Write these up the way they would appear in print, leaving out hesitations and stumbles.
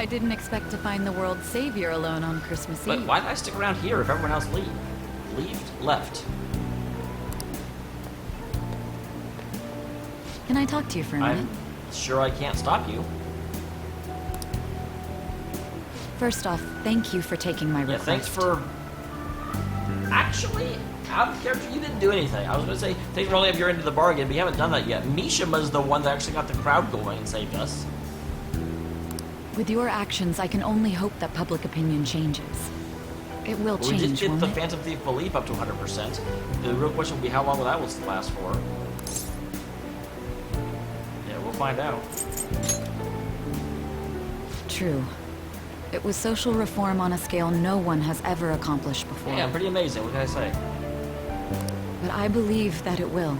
I didn't expect to find the world's savior alone on Christmas Eve. But why did I stick around here if everyone else left? Can I talk to you for a minute? I'm sure I can't stop you. First off, thank you for taking my request. Yeah, thanks for... Actually, out of character, you didn't do anything. I was going to say, thanks for only if you're into the bargain, but you haven't done that yet. Mishima's the one that actually got the crowd going and saved us. With your actions, I can only hope that public opinion changes. It will change, We did get the won't it? Phantom Thief belief up to 100%. The real question will be how long will that last for? Yeah, we'll find out. True. It was social reform on a scale no one has ever accomplished before. Yeah, pretty amazing. What can I say? But I believe that it will.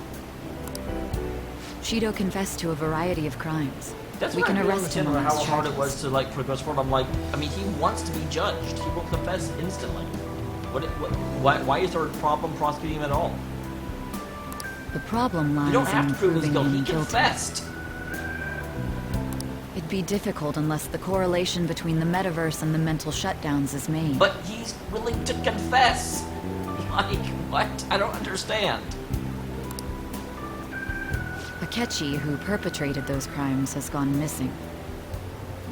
Shido confessed to a variety of crimes. That's we what can I really arrest him understand on how those hard it charges. was to like progress forward. I'm like, I mean, he wants to be judged. He will confess instantly. Why is there a problem prosecuting him at all? The problem lies You don't have in to prove his proving guilt. him He guilty. confessed. It'd be difficult unless the correlation between the metaverse and the mental shutdowns is made. But he's willing to confess. Like, what? I don't understand. Akechi, who perpetrated those crimes, has gone missing.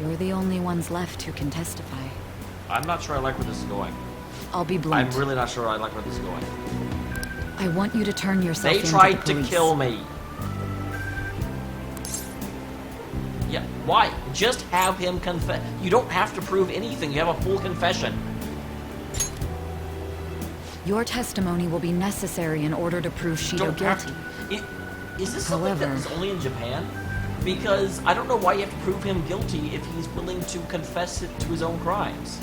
You're the only ones left who can testify. I'm not sure I like where this is going. I'll be blunt. I'm really not sure I like where this is going. I want you to turn yourself They in tried to the to police. kill me. Yeah, why? Just have him confess. You don't have to prove anything. You have a full confession. Your testimony will be necessary in order to prove You Shido don't have guilty. to. Is this something that is only in Japan? Because I don't know why you have to prove him guilty if he's willing to confess it to his own crimes.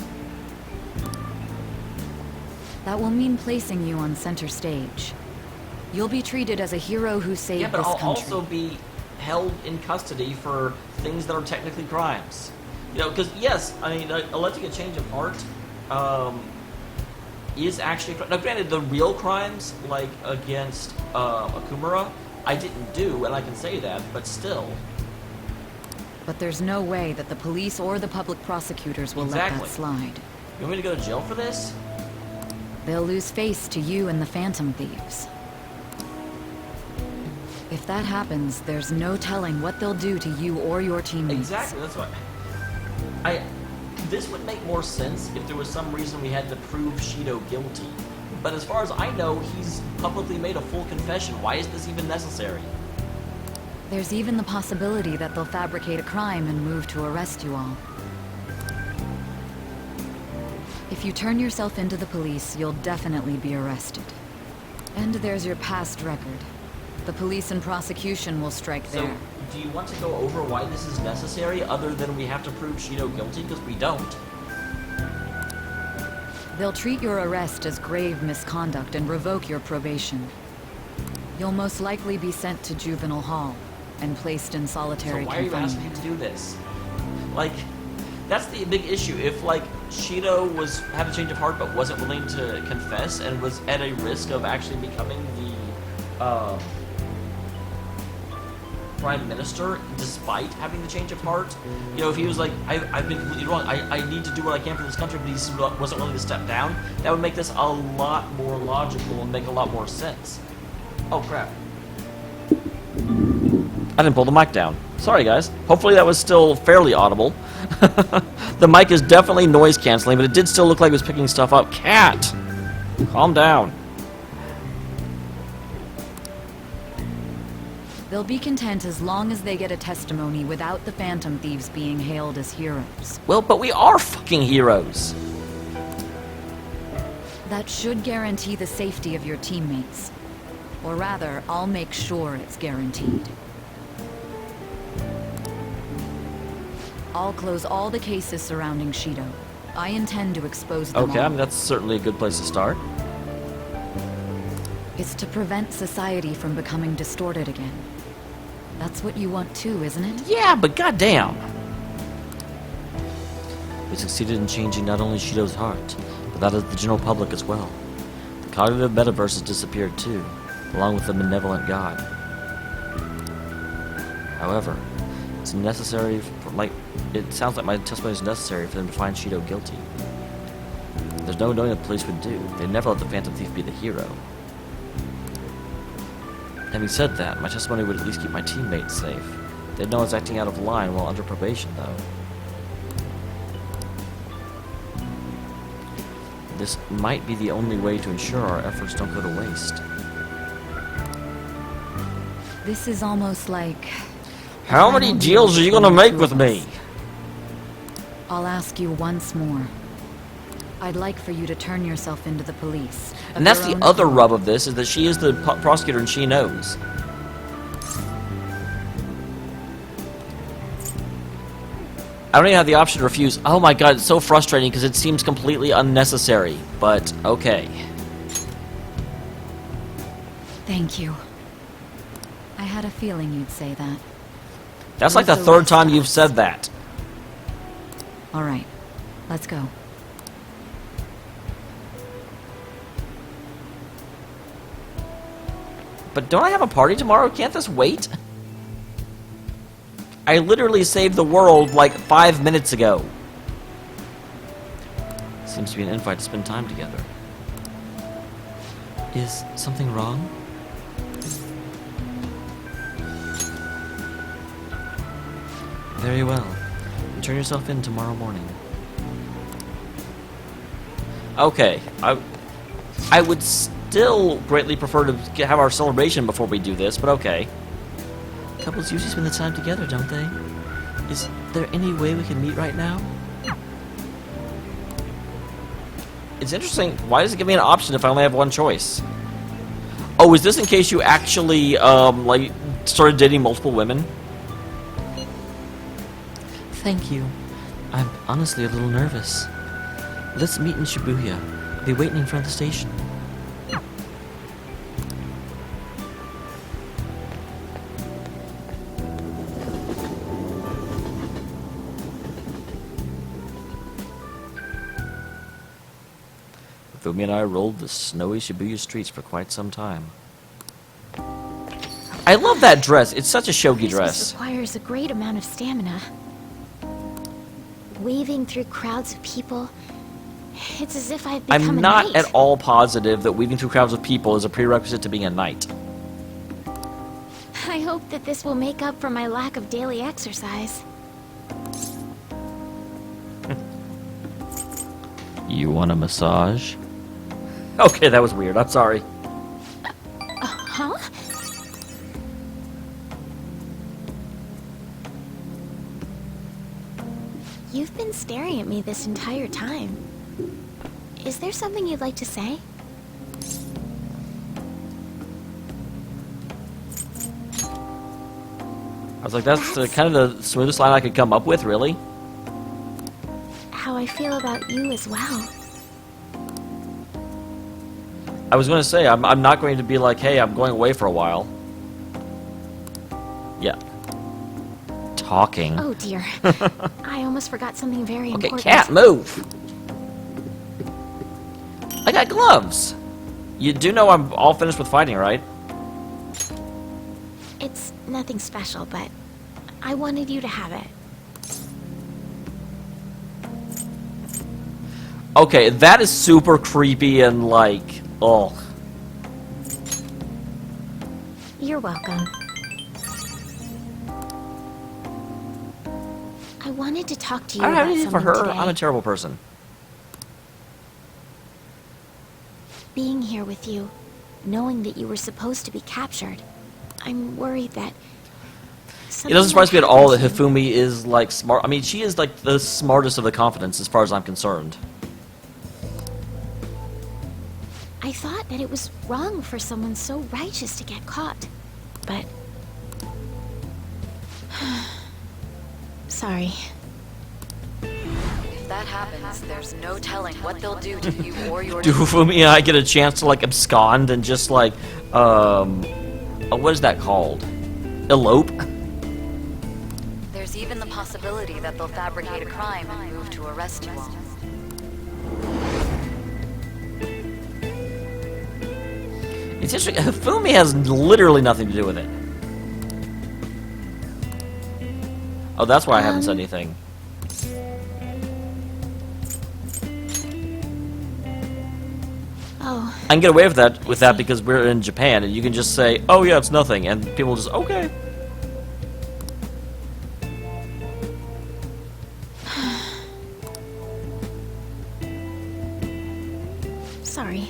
That will mean placing you on center stage. You'll be treated as a hero who saved Yeah, but this I'll country. also be held in custody for things that are technically crimes. You know, because yes, I mean, electing a change of heart is actually... Now, granted, the real crimes, like against Akumura, I didn't do, and I can say that, but still. But there's no way that the police or the public prosecutors will let Exactly. that slide. You want me to go to jail for this? They'll lose face to you and the Phantom Thieves. If that happens, there's no telling what they'll do to you or your teammates. Exactly, that's what... This would make more sense if there was some reason we had to prove Shido guilty. But as far as I know, he's publicly made a full confession. Why is this even necessary? There's even the possibility that they'll fabricate a crime and move to arrest you all. If you turn yourself into the police, you'll definitely be arrested. And there's your past record. The police and prosecution will strike So, there. do you want to go over why this is necessary, other than we have to prove Shido guilty? Because we don't. They'll treat your arrest as grave misconduct and revoke your probation. You'll most likely be sent to juvenile hall and placed in solitary So why are you asking me confinement. to do this? Like, that's the big issue. If, like, Shido had a change of heart but wasn't willing to confess and was at a risk of actually becoming the, Prime Minister, despite having the change of heart, you know, if he was like, I've been completely wrong, I need to do what I can for this country, but he wasn't willing to step down, that would make this a lot more logical and make a lot more sense. Oh, crap. I didn't pull the mic down. Sorry, guys. Hopefully that was still fairly audible. The mic is definitely noise canceling, but it did still look like it was picking stuff up. Cat! Calm down. They'll be content as long as they get a testimony without the Phantom Thieves being hailed as heroes. Well, but we are fucking heroes. That should guarantee the safety of your teammates. Or rather, I'll make sure it's guaranteed. I'll close all the cases surrounding Shido. I intend to expose them Okay, all. I mean, that's certainly a good place to start. It's to prevent society from becoming distorted again. That's what you want too, isn't it? Yeah, but goddamn. We succeeded in changing not only Shido's heart, but that of the general public as well. The cognitive metaverse has disappeared too, along with the benevolent god. However, it's necessary for, like, it sounds like my testimony is necessary for them to find Shido guilty. There's no knowing what the police would do. They'd never let the Phantom Thief be the hero. Having said that, my testimony would at least keep my teammates safe. They'd know I was acting out of line while under probation, though. This might be the only way to ensure our efforts don't go to waste. This is almost like... How many deals are you gonna make with me? I'll ask you once more. I'd like for you to turn yourself into the police. And that's the other rub of this, is that she is the prosecutor and she knows. I don't even have the option to refuse. Oh my god, it's so frustrating because it seems completely unnecessary. But, okay. Thank you. I had a feeling you'd say that. That's like the third time you've said that. Alright, let's go. But don't I have a party tomorrow? Can't this wait? I literally saved the world like 5 minutes ago. Seems to be an invite to spend time together. Is something wrong? Very well. Turn yourself in tomorrow morning. Okay, I would still greatly prefer to have our celebration before we do this, but okay. Couples usually spend the time together, don't they? Is there any way we can meet right now? It's interesting. Why does it give me an option if I only have one choice? Oh, is this in case you actually, like, started dating multiple women? Thank you. I'm honestly a little nervous. Let's meet in Shibuya. I'll be waiting in front of the station. Fumi and I rolled the snowy Shibuya streets for quite some time. I love that dress. It's such a shogi dress. This requires a great amount of stamina. Weaving through crowds of people, it's as if I've become I'm not at all positive that weaving through crowds of people is a prerequisite to being a knight. I hope that this will make up for my lack of daily exercise. You want a massage? Okay, that was weird. I'm sorry. Huh? You've been staring at me this entire time. Is there something you'd like to say? I was like, that's kind of the smoothest line I could come up with, really. How I feel about you as well. I was going to say, I'm not going to be like, hey, I'm going away for a while. Yeah. Talking. Oh dear. I almost forgot something very Okay, important. cat, move! I got gloves! You do know I'm all finished with fighting, right? It's nothing special, but I wanted you to have it. Okay, that is super creepy and like, ugh. You're welcome. I wanted to talk to you I don't have about anything for something her. today. I'm a terrible person. Being here with you, knowing that you were supposed to be captured, I'm worried that It doesn't surprise me at all that Hifumi is like smart. I mean, she is like the smartest of the Confidants as far as I'm concerned. I thought that it was wrong for someone so righteous to get caught, but... Sorry. If that happens, there's no telling what they'll do to you or your... Do Hifumi and I get a chance to like abscond and just like, what is that called? Elope? There's even the possibility that they'll fabricate a crime and move to arrest you all. It's interesting. Hifumi has literally nothing to do with it. Oh, that's why I haven't said anything. Oh. I can get away with that because we're in Japan, and you can just say, "Oh yeah, it's nothing," and people will just okay. Sorry.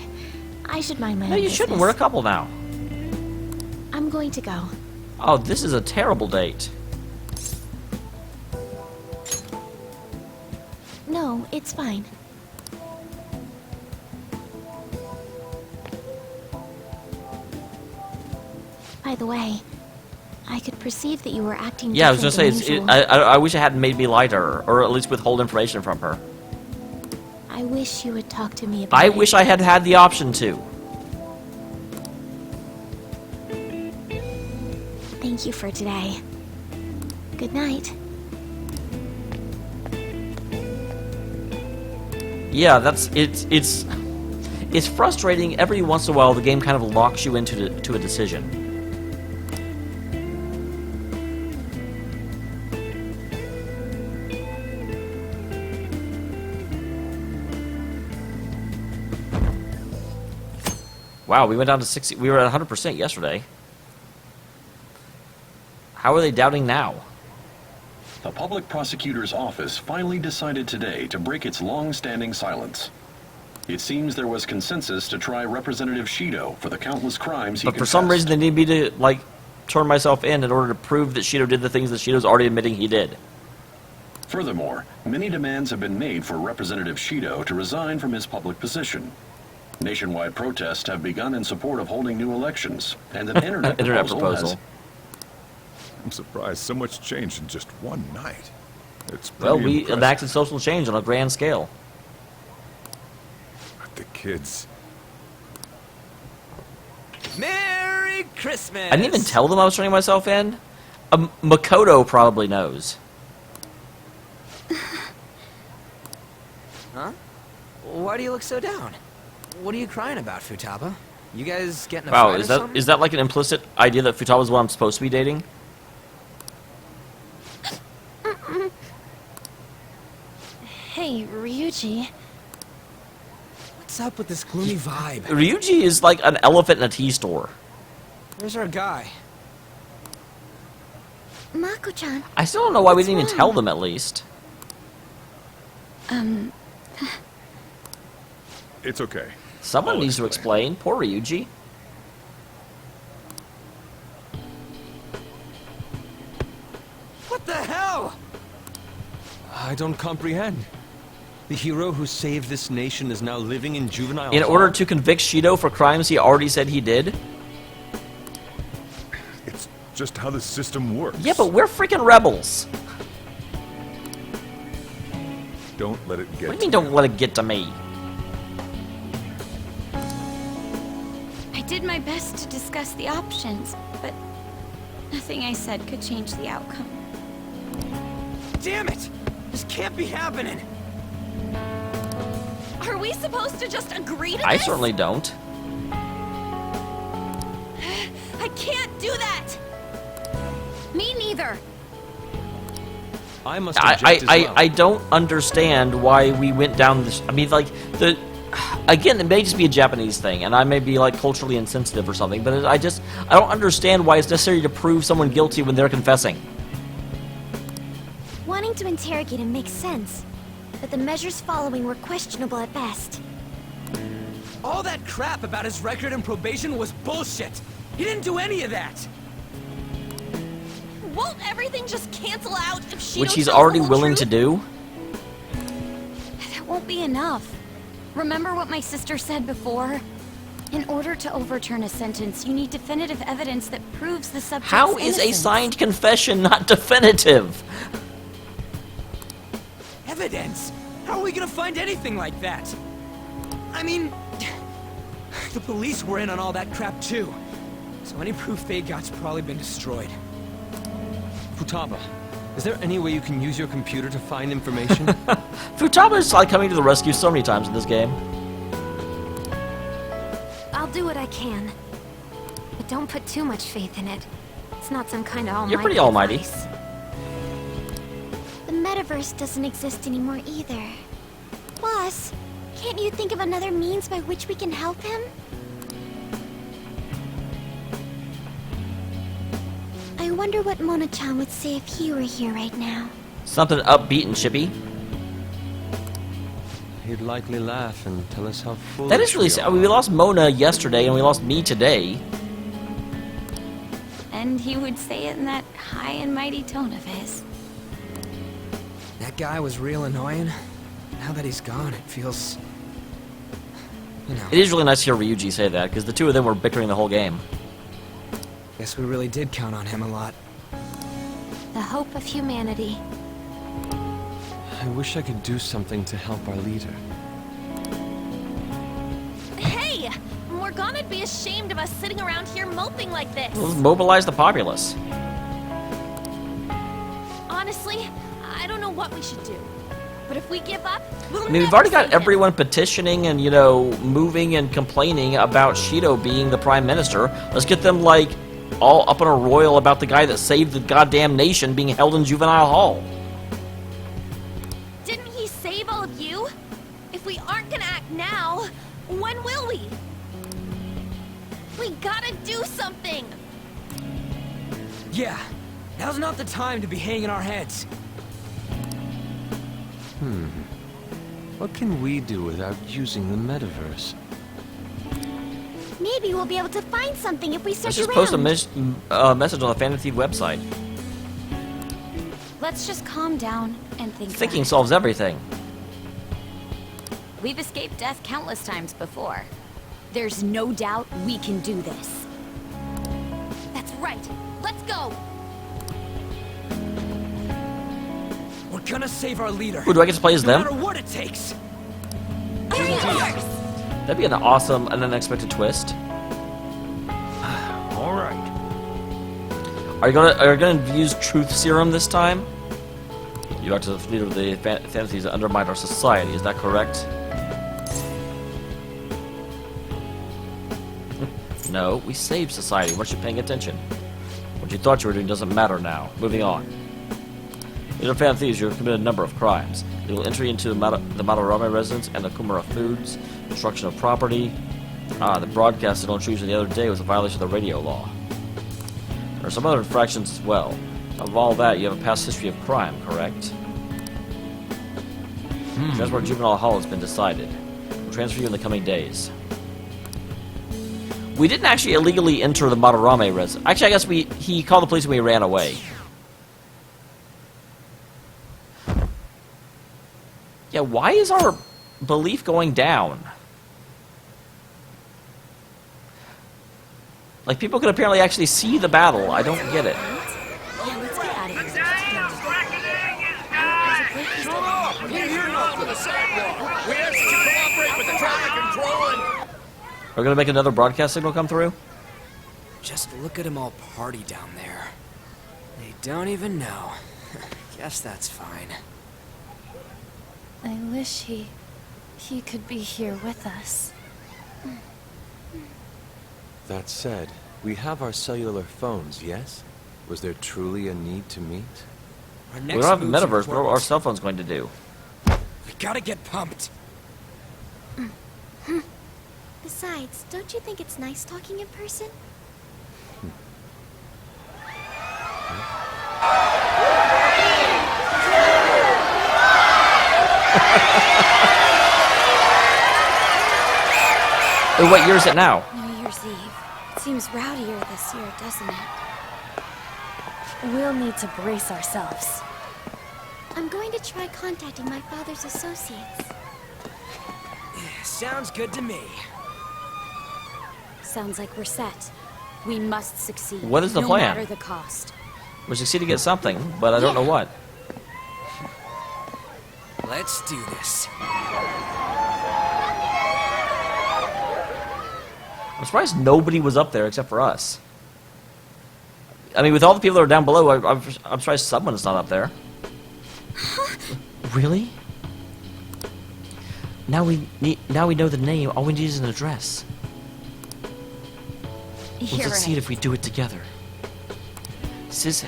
I should mind my No, own you shouldn't. business. We're a couple now. I'm going to go. Oh, this is a terrible date. No, it's fine. By the way, I could perceive that you were acting Yeah, I was gonna say, different than I wish it hadn't made me lie to her, or at least withhold information from her. I wish you would talk to me about I it. wish I had had the option to. Thank you for today. Good night. Yeah, it's frustrating. Every once in a while, the game kind of locks you into a decision. Wow, we went down to 60. We were at 100% yesterday. How are they doubting now? The public prosecutor's office finally decided today to break its long-standing silence. It seems there was consensus to try Representative Shido for the countless crimes he But for some confessed. reason, they need me to, like, turn myself in order to prove that Shido did the things that Shido's already admitting he did. Furthermore, many demands have been made for Representative Shido to resign from his public position. Nationwide protests have begun in support of holding new elections, and an internet proposal has... I'm surprised so much changed in just one night. It's Well, pretty we impressive. enacted social change on a grand scale. But the kids... Merry Christmas! I didn't even tell them I was turning myself in. Makoto probably knows. Huh? Why do you look so down? What are you crying about, Futaba? You guys getting a Wow, fight or is that something? like an implicit idea that Futaba's what I'm supposed to be dating? Hey, Ryuji. What's up with this gloomy vibe? Ryuji is like an elephant in a tea store. Where's our guy? Mako-chan. I still don't know why we What's didn't even wrong? tell them at least. It's okay. Someone I'll needs to explain. explain. Poor Ryuji. What the hell? I don't comprehend. The hero who saved this nation is now living in juvenile In hall? order to convict Shido for crimes he already said he did? It's just how the system works. Yeah, but we're freaking rebels. Don't let it get What do you mean don't let it get to me? I did my best to discuss the options, but nothing I said could change the outcome. Damn it! This can't be happening! Are we supposed to just agree to I this? certainly don't. I can't do that! Me neither. I must object as well. I don't understand why we went down this. I mean, like, again, it may just be a Japanese thing, and I may be, like, culturally insensitive or something, but I don't understand why it's necessary to prove someone guilty when they're confessing. Wanting to interrogate him makes sense, but the measures following were questionable at best. All that crap about his record and probation was bullshit! He didn't do any of that! Won't everything just cancel out if she Which he's already willing to do. That won't be enough. Remember what my sister said before? In order to overturn a sentence, you need definitive evidence that proves the subject's How is a innocence. signed confession not definitive? Evidence? How are we gonna find anything like that? I mean... The police were in on all that crap too. So any proof they got's probably been destroyed. Futaba, is there any way you can use your computer to find information? Futaba is like coming to the rescue so many times in this game. I'll do what I can. But don't put too much faith in it. It's not some kind of almighty You're pretty almighty. device. The metaverse doesn't exist anymore either. Plus, Can't you think of another means by which we can help him? I wonder what Mona-chan would say if he were here right now. Something upbeat and chippy. He'd likely laugh and tell us how foolish That is really sad. I mean, we lost Mona yesterday, and we lost me today. And he would say it in that high and mighty tone of his. That guy was real annoying. Now that he's gone, it feels... You know, It is really nice to hear Ryuji say that, because the two of them were bickering the whole game. guess we really did count on him a lot. The hope of humanity. I wish I could do something to help our leader. Hey! Morgana'd be ashamed of us sitting around here moping like this. Let's mobilize the populace. Honestly, I don't know what we should do. But if we give up, we'll I mean, we've already got everyone petitioning and, you know, moving and complaining about Shido being the prime minister. Let's get them, like, all up in a royal about the guy that saved the goddamn nation being held in juvenile hall. Didn't he save all of you? If we aren't gonna act now, when will we? We gotta do something! Yeah, now's not the time to be hanging our heads. What can we do without using the metaverse? Maybe we'll be able to find something if we Let's search just around. post a message on the Fantasy website. Let's just calm down and think. Thinking about solves everything. it. We've escaped death countless times before. There's no doubt we can do this. That's right. Let's go. We're gonna save our leader. Who do I get to play as No them? matter what it takes. That'd be an awesome and unexpected twist. All right. Are you gonna use Truth Serum this time? You are to the leader of the fantasies that undermine our society. Is that correct? No, we saved society. Weren't you paying attention? What you thought you were doing doesn't matter now. Moving on. Leader of fantasies, you have committed a number of crimes. Illegal entry into the Madarame residence and the Kumara foods, destruction of property. The broadcast of intrusion the other day was a violation of the radio law. There are some other infractions as well. Of all that, you have a past history of crime, correct? Transport to Juvenile Hall has been decided. We'll transfer you in the coming days. We didn't actually illegally enter the Madarame residence. Actually, I guess he called the police when we ran away. Yeah, why is our belief going down? Like, people can apparently actually see the battle. I don't get it. Yeah, let's get out of here. Are we gonna make another broadcast signal come through? Just look at them all party down there. They don't even know. Guess that's fine. I wish he could be here with us. That said, we have our cellular phones, yes? Was there truly a need to meet? Our We next don't have the move's metaverse. What are our important. cell phones going to do? We gotta get pumped. Besides, don't you think it's nice talking in person? What year is it now? New Year's Eve. It seems rowdier this year, doesn't it? We'll need to brace ourselves. I'm going to try contacting my father's associates. Sounds good to me. Sounds like we're set. We must succeed. What is the no plan? matter the cost. We succeeded at something, but I don't know what. Let's do this. I'm surprised nobody was up there except for us. I mean, with all the people that are down below, I'm surprised someone's not up there. Really? Now we know the name. All we need is an address. We'll You're succeed right. if we do it together. Sis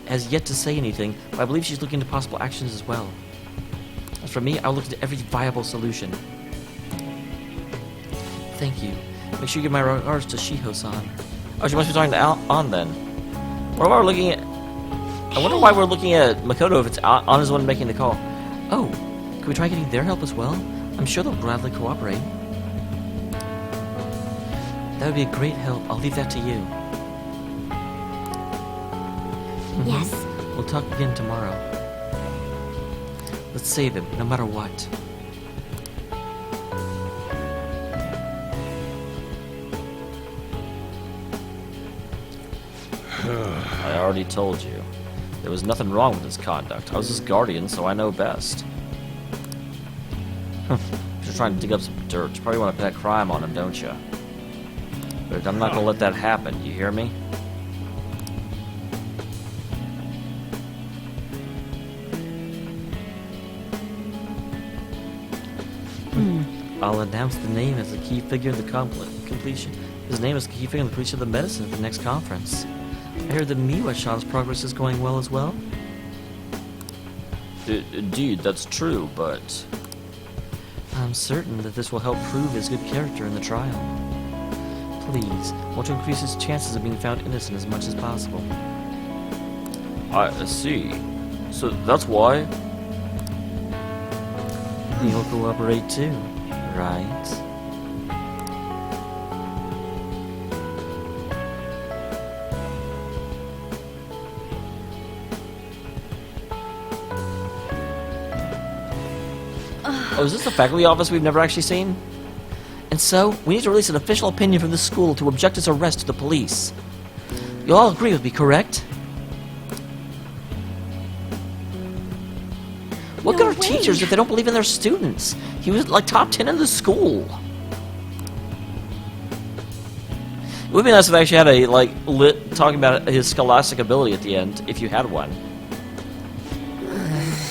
has yet to say anything, but I believe she's looking into possible actions as well. As for me, I'll look into every viable solution. Thank you. Make sure you give my regards to Shiho-san. Oh, she must be talking to An then. What are we looking at? I wonder why we're looking at Makoto if it's An is the one making the call. Oh, can we try getting their help as well? I'm sure they'll gladly cooperate. That would be a great help. I'll leave that to you. Yes. We'll talk again tomorrow. Let's save him, no matter what. I already told you. There was nothing wrong with his conduct. I was his guardian, so I know best. You're trying to dig up some dirt. You probably want to pin a crime on him, don't you? But I'm not going to let that happen. You hear me? I'll announce the name as a key figure in the completion. His name is a key figure in the completion of the medicine at the next conference. I heard that Miwa-chan's progress is going well as well. Indeed, that's true, but I'm certain that this will help prove his good character in the trial. Please, want to increase his chances of being found innocent as much as possible. I see. So that's why. You'll cooperate too, right? Oh, is this the faculty office we've never actually seen? And so, we need to release an official opinion from the school to object his arrest to the police. You all agree with me, correct? What good are teachers if they don't believe in their students? He was like top 10 in the school. It would be nice if they actually had a lit talking about his scholastic ability at the end, if you had one.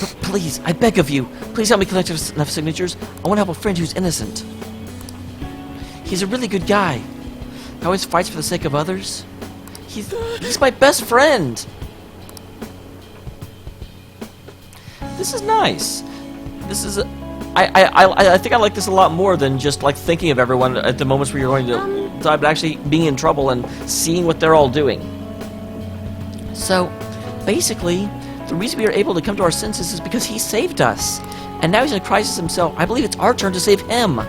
But please, I beg of you, please help me collect enough signatures. I want to help a friend who's innocent. He's a really good guy. He always fights for the sake of others. He's my best friend. This is nice. This is I think I like this a lot more than just like thinking of everyone at the moments where you're going to die, but actually being in trouble and seeing what they're all doing. So, basically, the reason we are able to come to our senses is because he saved us. And now he's in a crisis himself. I believe it's our turn to save him.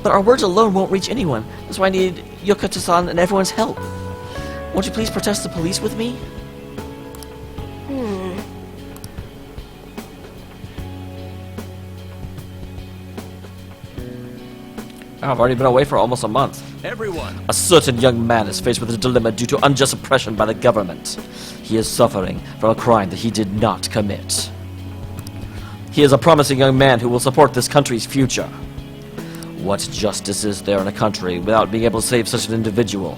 But our words alone won't reach anyone. That's why I need Yokota-san and everyone's help. Won't you please protest the police with me? I've already been away for almost a month. Everyone! A certain young man is faced with a dilemma due to unjust oppression by the government. He is suffering from a crime that he did not commit. He is a promising young man who will support this country's future. What justice is there in a country without being able to save such an individual?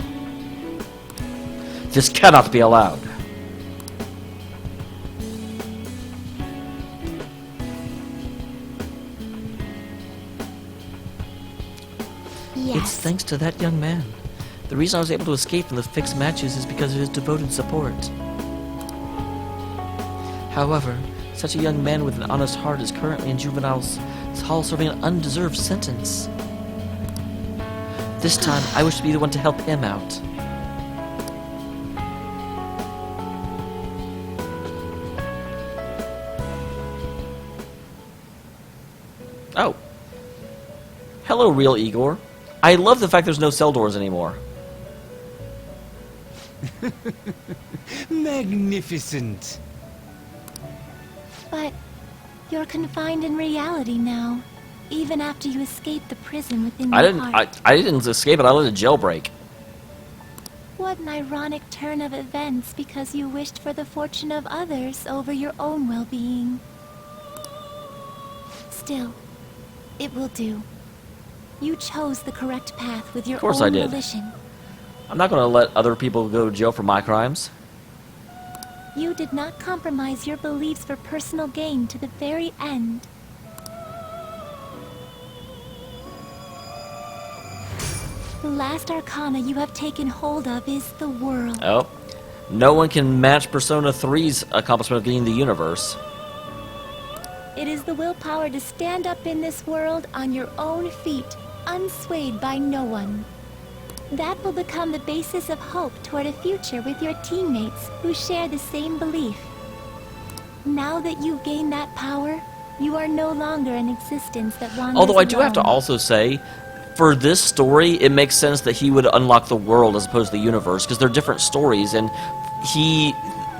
This cannot be allowed. It's thanks to that young man. The reason I was able to escape from the fixed matches is because of his devoted support. However, such a young man with an honest heart is currently in juvenile hall serving an undeserved sentence. This time, I wish to be the one to help him out. Oh. Hello, real Igor. I love the fact there's no cell doors anymore. Magnificent. But you're confined in reality now, even after you escaped the prison within your heart. I didn't escape it. I let it jailbreak. What an ironic turn of events because you wished for the fortune of others over your own well-being. Still, it will do. You chose the correct path with your own volition. I'm not going to let other people go to jail for my crimes. You did not compromise your beliefs for personal gain to the very end. The last arcana you have taken hold of is the world. Oh. No one can match Persona 3's accomplishment of getting the universe. It is the willpower to stand up in this world on your own feet unswayed by no one. That will become the basis of hope toward a future with your teammates who share the same belief. Now that you've gained that power, you are no longer an existence that wanders Although I do have to alone. also say, for this story, it makes sense that he would unlock the world as opposed to the universe, because they're different stories, and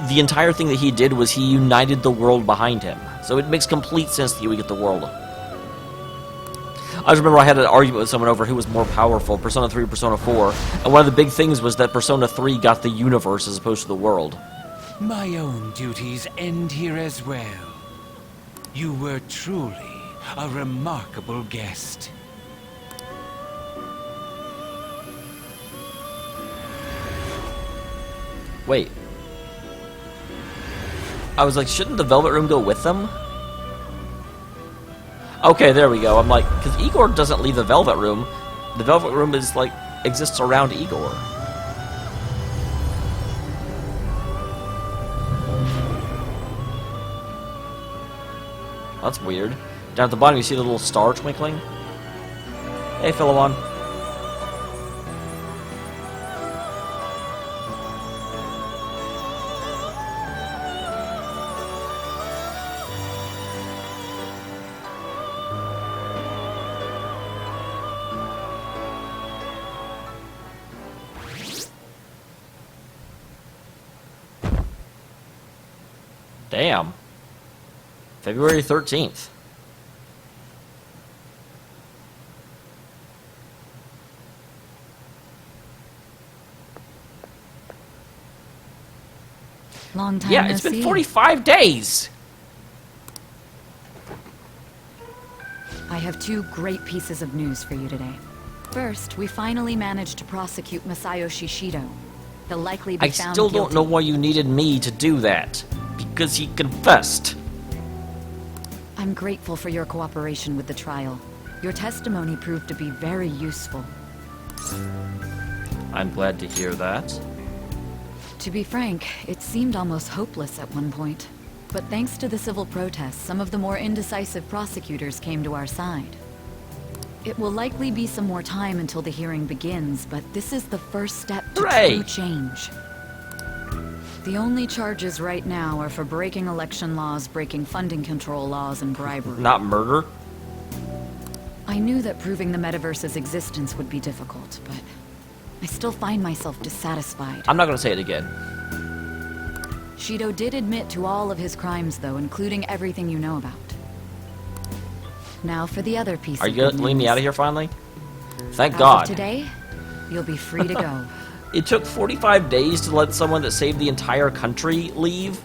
the entire thing that he did was he united the world behind him. So it makes complete sense that he would get the world. I just remember I had an argument with someone over who was more powerful, Persona 3 or Persona 4, and one of the big things was that Persona 3 got the universe as opposed to the world. My own duties end here as well. You were truly a remarkable guest. Wait. I was like, shouldn't the Velvet Room go with them? Okay, there we go. I'm like, because Igor doesn't leave the Velvet Room. The Velvet Room is like, exists around Igor. That's weird. Down at the bottom, you see the little star twinkling? Hey, Philemon. Damn. February 13th. Long time Yeah, no it's been see. 45 days! I have two great pieces of news for you today. First, we finally managed to prosecute Masayoshi Shido. He'll likely be I found still guilty. don't know why you needed me to do that. Because he confessed. I'm grateful for your cooperation with the trial. Your testimony proved to be very useful. I'm glad to hear that. To be frank, it seemed almost hopeless at one point. But thanks to the civil protests, some of the more indecisive prosecutors came to our side. It will likely be some more time until the hearing begins, but this is the first step to Hooray! true change. The only charges right now are for breaking election laws, breaking funding control laws, and bribery. Not murder? I knew that proving the metaverse's existence would be difficult, but I still find myself dissatisfied. I'm not gonna say it again. Shido did admit to all of his crimes, though, including everything you know about. Now for the other piece Are of you gonna good leave me news. out of here finally? Thank As God. of today, you'll be free to go. It took 45 days to let someone that saved the entire country leave?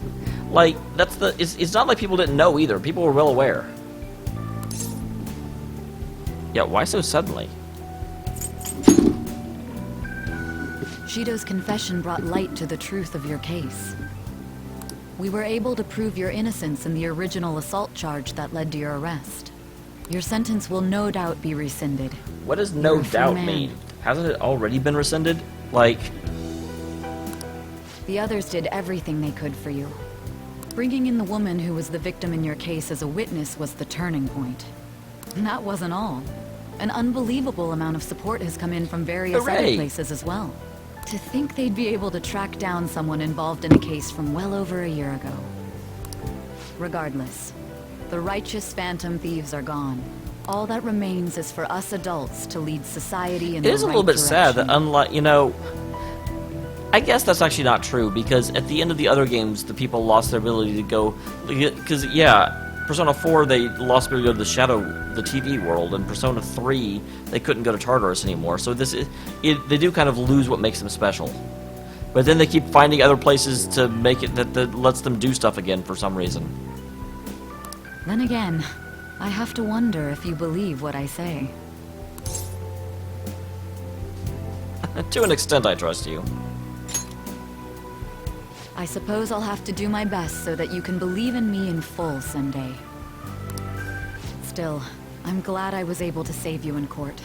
Like, that's the... It's not like people didn't know either. People were well aware. Yeah, why so suddenly? Shido's confession brought light to the truth of your case. We were able to prove your innocence in the original assault charge that led to your arrest. Your sentence will no doubt be rescinded. What does no You're a free doubt man. mean? Hasn't it already been rescinded? Like... The others did everything they could for you. Bringing in the woman who was the victim in your case as a witness was the turning point. And that wasn't all. An unbelievable amount of support has come in from various other Hooray! places as well. To think they'd be able to track down someone involved in a case from well over a year ago. Regardless, the righteous phantom thieves are gone. All that remains is for us adults to lead society in the It right is a little bit sad that direction. unlike, you know... I guess that's actually not true, because at the end of the other games, the people lost their ability to go... Because, yeah, Persona 4, they lost their ability to go to the TV world, and Persona 3, they couldn't go to Tartarus anymore. So this is... they do kind of lose what makes them special. But then they keep finding other places to make it that lets them do stuff again for some reason. Then again, I have to wonder if you believe what I say. To an extent, I trust you. I suppose I'll have to do my best so that you can believe in me in full someday. Still, I'm glad I was able to save you in court.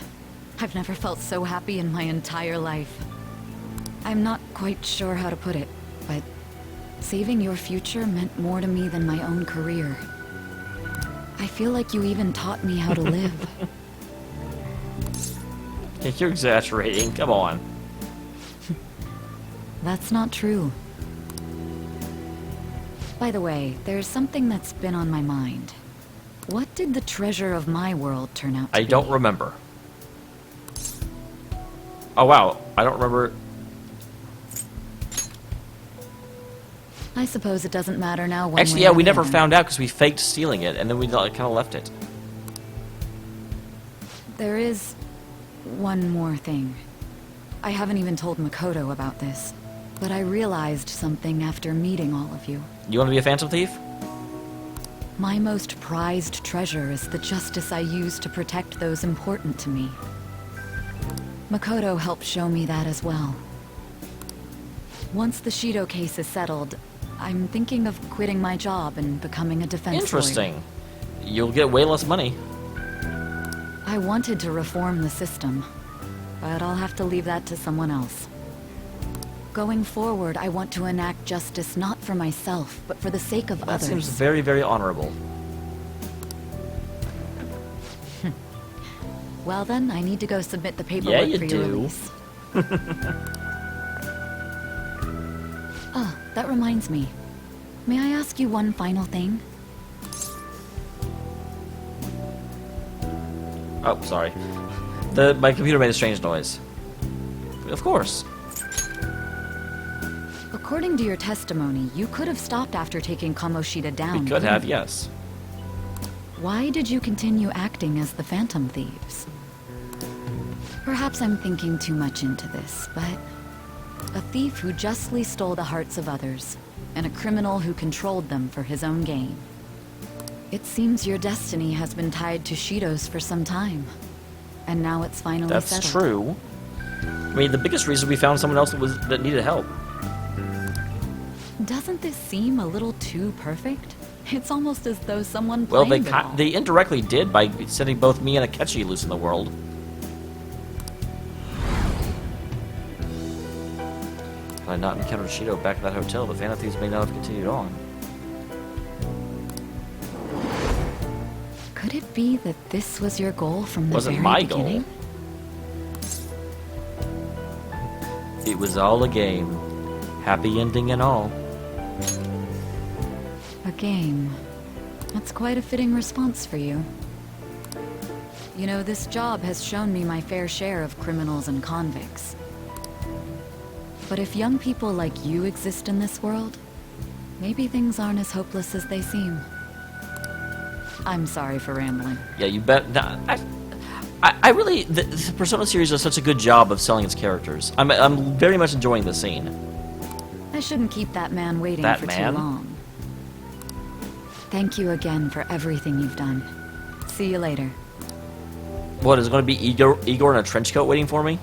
I've never felt so happy in my entire life. I'm not quite sure how to put it, but saving your future meant more to me than my own career. I feel like you even taught me how to live. You're exaggerating. Come on. That's not true. By the way, there's something that's been on my mind. What did the treasure of my world turn out to be? I don't remember. Oh wow, I don't remember. I suppose it doesn't matter now. One Actually, way yeah, or we the never other. found out because we faked stealing it, and then we kind of left it. There is one more thing. I haven't even told Makoto about this, but I realized something after meeting all of you. You want to be a phantom thief? My most prized treasure is the justice I use to protect those important to me. Makoto helped show me that as well. Once the Shido case is settled, I'm thinking of quitting my job and becoming a defense Interesting. lawyer. You'll get way less money. I wanted to reform the system, but I'll have to leave that to someone else. Going forward, I want to enact justice not for myself, but for the sake of That others. seems very, very honorable. Well then, I need to go submit the paperwork Yeah, you for your do. release. Oh, that reminds me. May I ask you one final thing? Oh, sorry. My computer made a strange noise. Of course. According to your testimony, you could have stopped after taking Kamoshida down. We could have, yes. Why did you continue acting as the Phantom Thieves? Perhaps I'm thinking too much into this, but a thief who justly stole the hearts of others, and a criminal who controlled them for his own gain. It seems your destiny has been tied to Shido's for some time, and now it's finally That's settled. true. I mean, the biggest reason we found someone else that needed help. Doesn't this seem a little too perfect? It's almost as though someone Well, planned it all. they indirectly did by sending both me and Akechi loose in the world. Had I not encountered Shido back at that hotel, the Phantom Thieves may not have continued on. Could it be that this was your goal from the Wasn't very my beginning? goal. It was all a game. Happy ending and all. A game. That's quite a fitting response for you. You know, this job has shown me my fair share of criminals and convicts. But if young people like you exist in this world, maybe things aren't as hopeless as they seem. I'm sorry for rambling. Yeah, you bet. Nah, I really... The Persona series does such a good job of selling its characters. I'm very much enjoying the scene. I shouldn't keep that man waiting That for man? too long. Thank you again for everything you've done. See you later. What, is it going to be Igor in a trench coat waiting for me?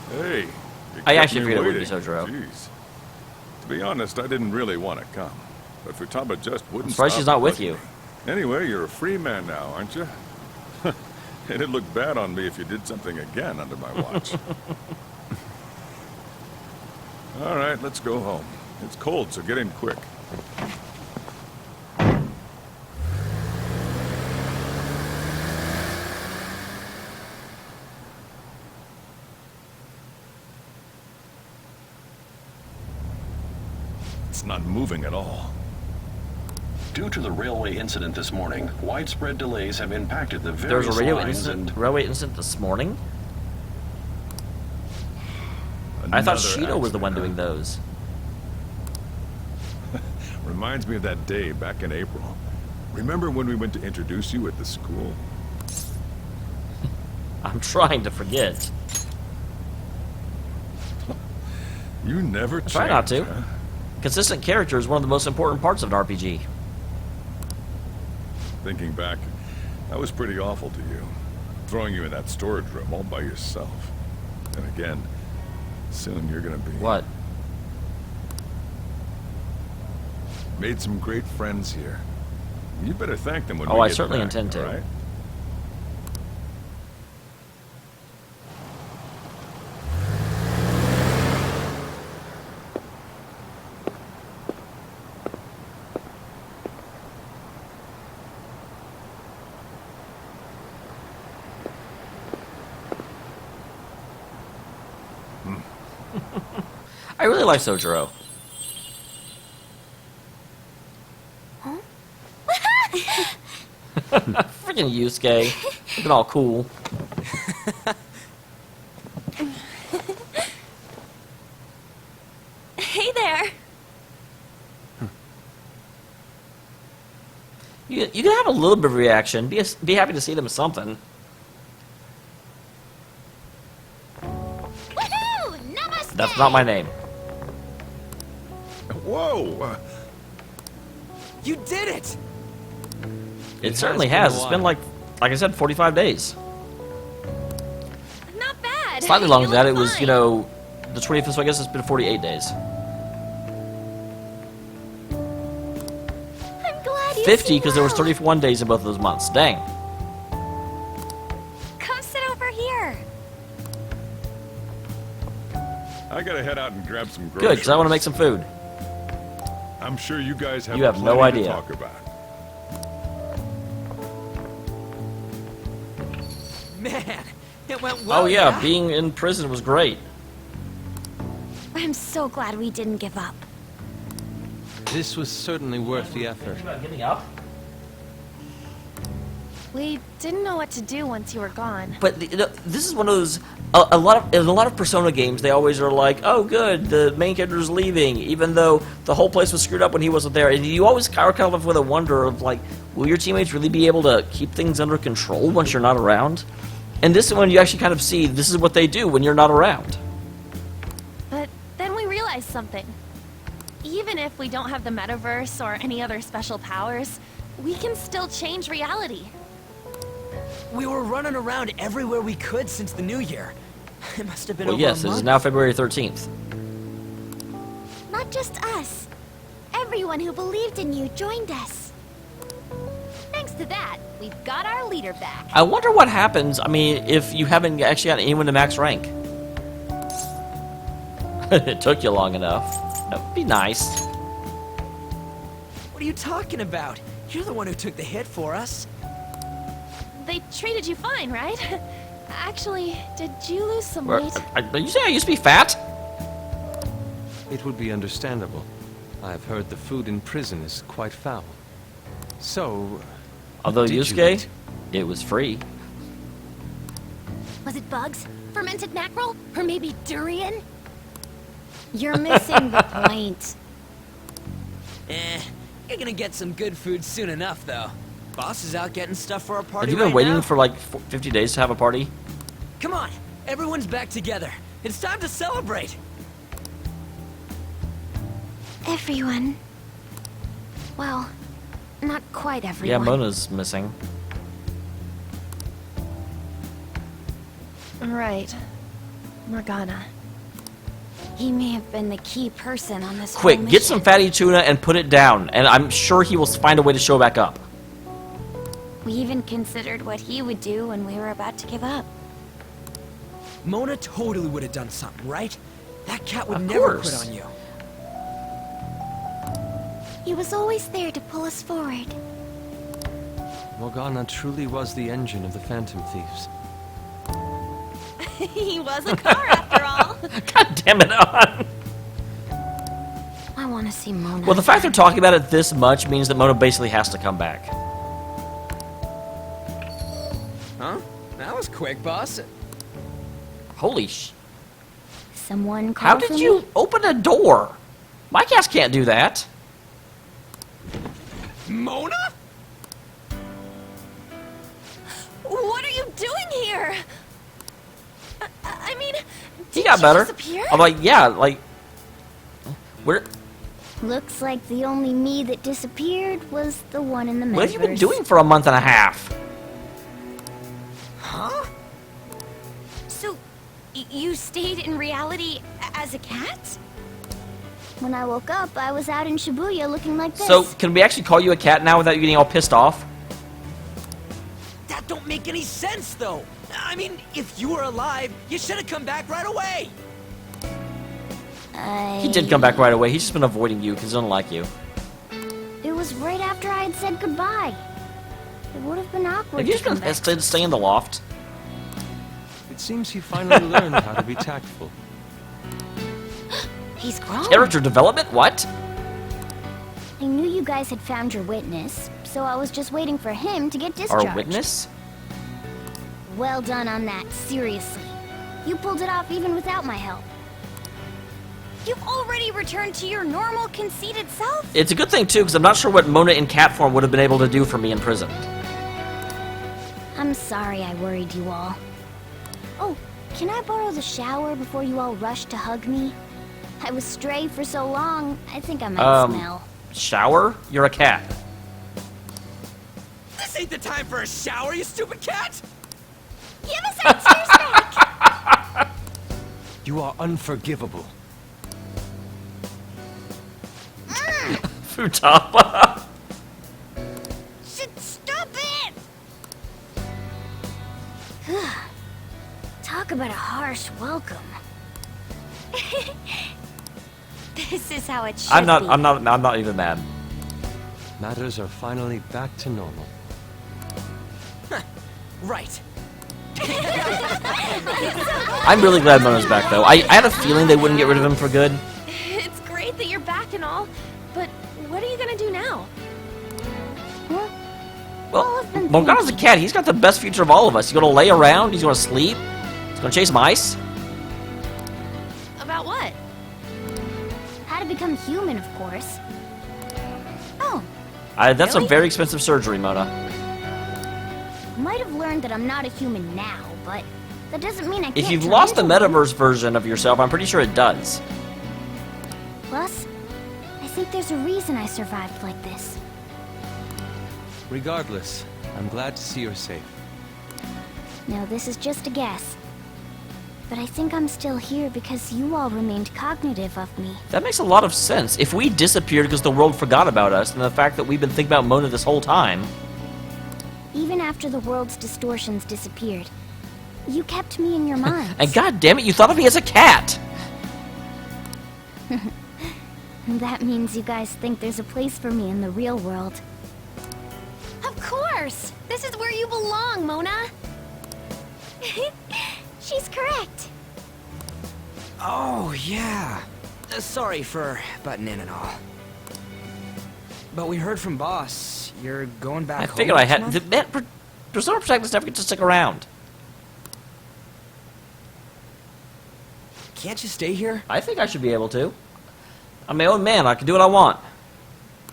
Hey. you I kept actually me figured it would be waiting. Sojiro. Jeez. To be honest, I didn't really want to come. But Futaba just wouldn't surprised stop she's not with bugging you. me. Anyway, you're a free man now, aren't you? It'd look bad on me if you did something again under my watch. All right, let's go home. It's cold, so get in quick. It's not moving at all. Due to the railway incident this morning, widespread delays have impacted the There was various a lines railway incident this morning? I thought Another Shido was the one accident, doing those. Reminds me of that day back in April. Remember when we went to introduce you at the school? I'm trying to forget. You never change. Try not to. Huh? Consistent character is one of the most important parts of an RPG. Thinking back, that was pretty awful to you. Throwing you in that storage room all by yourself. And again, soon you're gonna be... What? Made some great friends here. You better thank them when Oh, we I get certainly back, intend to. all right? I really like Sojiro. Huh? Freaking Yusuke. Looking all cool. Hey there. You can have a little bit of reaction. Be happy to see them as something. Woohoo! Namaste! That's not my name. Whoa! You did it! It certainly has. It's been like I said, 45 days. Not bad. Slightly longer You than that. look It was, fine. you know, the 25th, so I guess it's been 48 days. I'm glad you 50 seem because there was well. 31 days in both of those months. Dang. Come sit over here. I gotta head out and grab some groceries. Good, because I want to make some food. I'm sure you guys have You have no plenty idea. to talk about. Man, it went well. Oh yeah, being in prison was great. I'm so glad we didn't give up. This was certainly worth the effort. About giving up? We didn't know what to do once you were gone. But you know, this is one of those. In a lot of Persona games, they always are like, "Oh, good, the main character is leaving," even though the whole place was screwed up when he wasn't there. And you always are kind of left with a wonder of like, will your teammates really be able to keep things under control once you're not around? And this one, you actually kind of see this is what they do when you're not around. But then we realized something. Even if we don't have the metaverse or any other special powers, we can still change reality. We were running around everywhere we could since the new year. It must have been Well, over yes, a it is month. now February 13th. Not just us. Everyone who believed in you joined us. Thanks to that, we've got our leader back. I wonder what happens, I mean, if you haven't actually gotten anyone to max rank. It took you long enough. That would be nice. What are you talking about? You're the one who took the hit for us. They treated you fine, right? Actually, did you lose some Where- weight? You say I used to be fat? It would be understandable. I've heard the food in prison is quite foul. So, Although did you Yusuke, eat? it was free. Was it bugs? Fermented mackerel? Or maybe durian? You're missing the point. You're gonna get some good food soon enough, though. Boss is out getting stuff for our Have party you been right waiting now. for like 50 days to have a party? Come on, everyone's back together. It's time to celebrate. Everyone. Well, not quite Yeah, everyone. Mona's missing. Right. Morgana. He may have been the key person on this whole Quick, get mission. some fatty tuna and put it down, and I'm sure he will find a way to show back up. We even considered what he would do when we were about to give up. Mona totally would have done something, right? That cat would Of never course. quit on you. He was always there to pull us forward. Morgana truly was the engine of the Phantom Thieves. He was a car after all. God damn it, on. I want to see Mona. Well, the fact they're talking about it this much means that Mona basically has to come back. Huh? That was quick, boss. Holy sh... Someone How called did for you me? open a door? My cats can't do that. Mona? What are you doing here? I mean, He did got you better. disappear? I'm like, yeah, like... Where... Looks like the only me that disappeared was the one in the metaverse. What have you been doing for a month and a half? Huh? So, you stayed in reality as a cat? When I woke up, I was out in Shibuya looking like this. So, can we actually call you a cat now without you getting all pissed off? That don't make any sense, though. I mean, if you were alive, you should have come back right away. He did come back right away. He's just been avoiding you because he doesn't like you. It was right after I had said goodbye. It would have been awkward Have you to just come been back. stay in the loft? It seems he finally learned how to be tactful. He's grown. Character development? What? I knew you guys had found your witness, so I was just waiting for him to get discharged. Our witness? Well done on that, seriously. You pulled it off even without my help. You've already returned to your normal, conceited self? It's a good thing, too, because I'm not sure what Mona in cat form would have been able to do for me in prison. I'm sorry I worried you all. Oh, can I borrow the shower before you all rush to hug me? I was stray for so long, I think I might smell. Shower? You're a cat. This ain't the time for a shower, you stupid cat! Give us our tears back! You are unforgivable. Futaba. Stop it! Talk about a harsh welcome. This is how it should be. I'm not even mad. Matters are finally back to normal. Right. I'm really glad Mona's back, though. I had a feeling they wouldn't get rid of him for good. It's great that you're back and all, but what are you gonna do now? Huh? Well, Morgana's a cat. He's got the best future of all of us. He's gonna lay around. He's gonna sleep. He's gonna chase mice. About what? How to become human, of course. Oh, That's Really? a very expensive surgery, Mona. might have learned that I'm not a human now, but that doesn't mean I can't If you've turn lost the into one. metaverse version of yourself, I'm pretty sure it does. Plus, I think there's a reason I survived like this. Regardless, I'm glad to see you're safe. Now, this is just a guess. But I think I'm still here because you all remained cognitive of me. That makes a lot of sense. If we disappeared because the world forgot about us, and the fact that we've been thinking about Mona this whole time... Even after the world's distortions disappeared, you kept me in your minds. And god damn it, you thought of me as a cat! That means you guys think there's a place for me in the real world. Of course! This is where you belong, Mona! She's correct. Oh, yeah. Sorry for butting in and all. But we heard from Boss. You're going back I home figured I next had... month? Persona protagonists never get to stick around. Can't you stay here? I think I should be able to. I'm my own man, I can do what I want.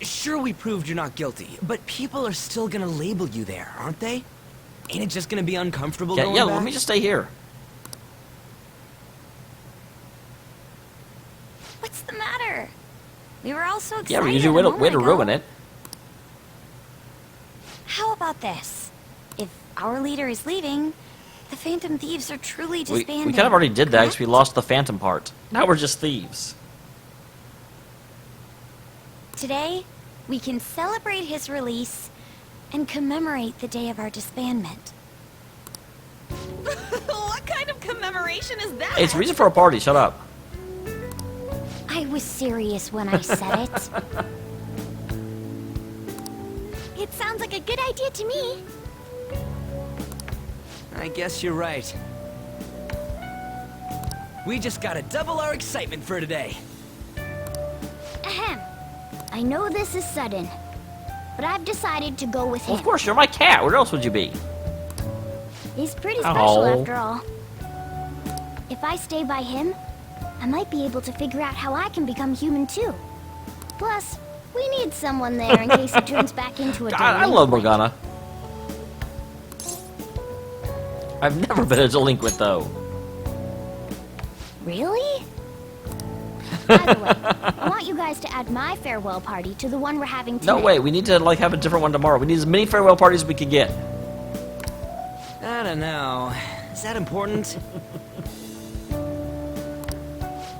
Sure, we proved you're not guilty, but people are still gonna label you there, aren't they? Ain't it just gonna be uncomfortable going Yeah, back? let me just stay here. What's the matter? We were all so excited. Yeah, we usually way to ruin it. How about this? If our leader is leaving, the Phantom Thieves are truly We disbanding. kind of already did that because we correct? lost the phantom part. Now we're just thieves. Today, we can celebrate his release and commemorate the day of our disbandment. What kind of commemoration is that? Hey, it's a reason for a party, shut up. I was serious when I said it. It sounds like a good idea to me. I guess you're right. We just gotta double our excitement for today. Ahem. I know this is sudden, but I've decided to go with Well, him. of course, you're my cat. Where else would you be? He's pretty special Oh. after all. If I stay by him, I might be able to figure out how I can become human too. Plus, we need someone there in case he turns back into a I love delinquent. Morgana. I've never been a delinquent, though. Really? By the way, I want you guys to add my farewell party to the one we're having tonight. No way, we need to like have a different one tomorrow. We need as many farewell parties as we can get. I don't know. Is that important?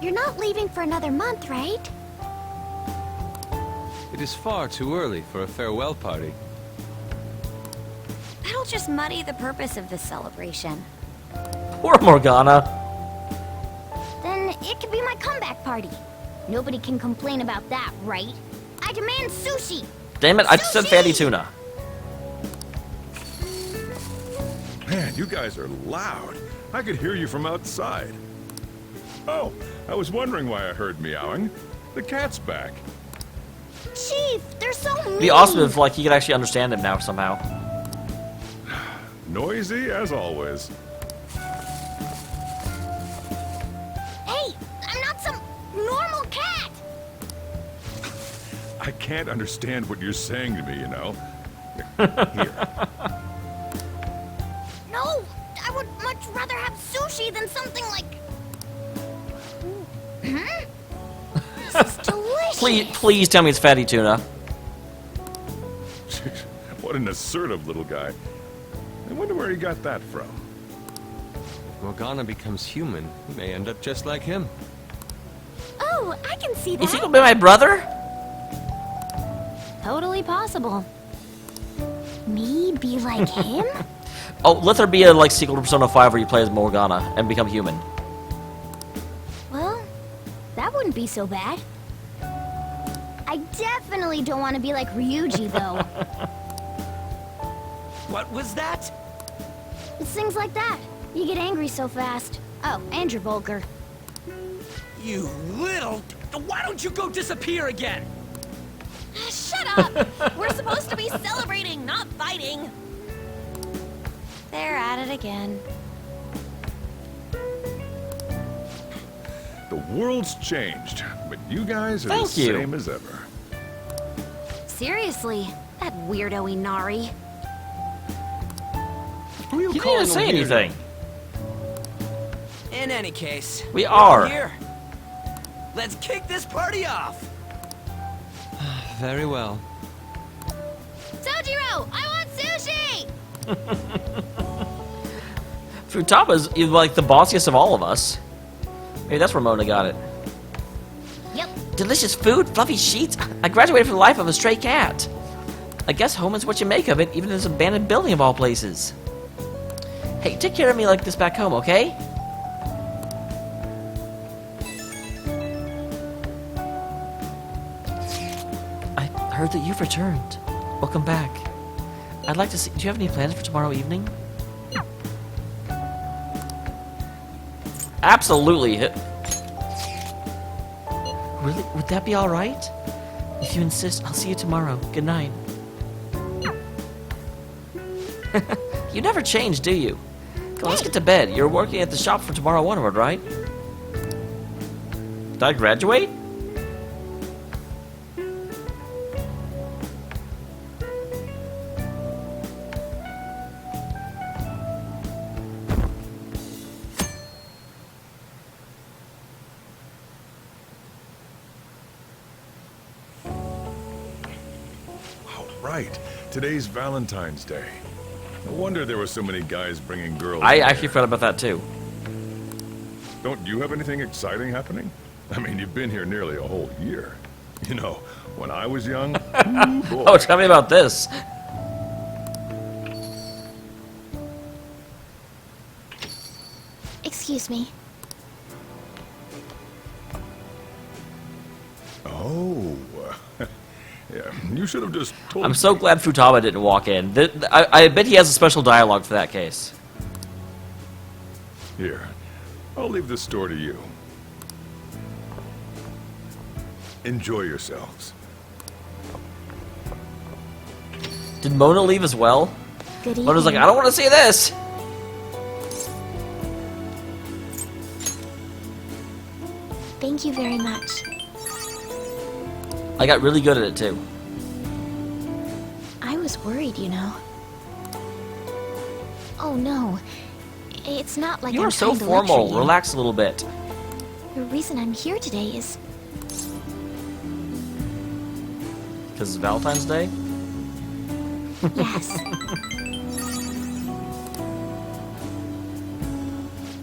You're not leaving for another month, right? It is far too early for a farewell party. That'll just muddy the purpose of this celebration. Poor Morgana. Then it could be my comeback party. Nobody can complain about that, right? I demand sushi! Damn it, I said fatty tuna. Man, you guys are loud. I could hear you from outside. Oh, I was wondering why I heard meowing. The cat's back. Chief, they're so mean. It'd be awesome if like he could actually understand him now somehow. Noisy as always. Hey, I'm not some normal cat. I can't understand what you're saying to me, you know. Here. No, I would much rather have sushi than something like... This is delicious. Please tell me it's fatty tuna. What an assertive little guy. I wonder where he got that from. If Morgana becomes human, he may end up just like him. Oh, I can see that. Is he gonna be my brother? Totally possible. Me be like him? Oh, let there be a like sequel to Persona 5 where you play as Morgana and become human. Well, that wouldn't be so bad. I definitely don't want to be like Ryuji, though. What was that? It's things like that. You get angry so fast. Oh, and you're vulgar. You little... Why don't you go disappear again? Shut up! We're supposed to be celebrating, not fighting. They're at it again. The world's changed, but you guys are Thank the you. same as ever. Seriously, that weirdo Inari. Who are you You didn't calling even say him here anything. In any case, We are. here. Let's kick this party off. now? Very well. Sojiro, I want sushi! Futaba's like the bossiest of all of us. Maybe that's where Mona got it. Yep. Delicious food, fluffy sheets. I graduated from the life of a stray cat. I guess home is what you make of it, even in this abandoned building of all places. Hey, take care of me like this back home, okay? I heard that you've returned. Welcome back. I'd like to see... Do you have any plans for tomorrow evening? Absolutely. Really? Would that be alright? If you insist, I'll see you tomorrow. Good night. You never change, do you? Come on, let's get to bed. You're working at the shop from tomorrow onward, right? Did I graduate? Right. Today's Valentine's Day. No wonder there were so many guys bringing girls. I in actually here. forgot about that too. Don't you have anything exciting happening? I mean, you've been here nearly a whole year. You know, when I was young. Ooh, boy. Oh, tell me about this. Excuse me. Oh. Yeah, you should have just told I'm me. so glad Futaba didn't walk in. I bet he has a special dialogue for that case. Here, I'll leave this store to you. Enjoy yourselves. Did Mona leave as well? Good evening. Mona's like, I don't want to see this. Thank you very much. I got really good at it too. I was worried, you know. Oh no. It's not like You I'm are so trying to lecture formal. you. Relax a little bit. The reason I'm here today is... Because it's Valentine's Day? Yes.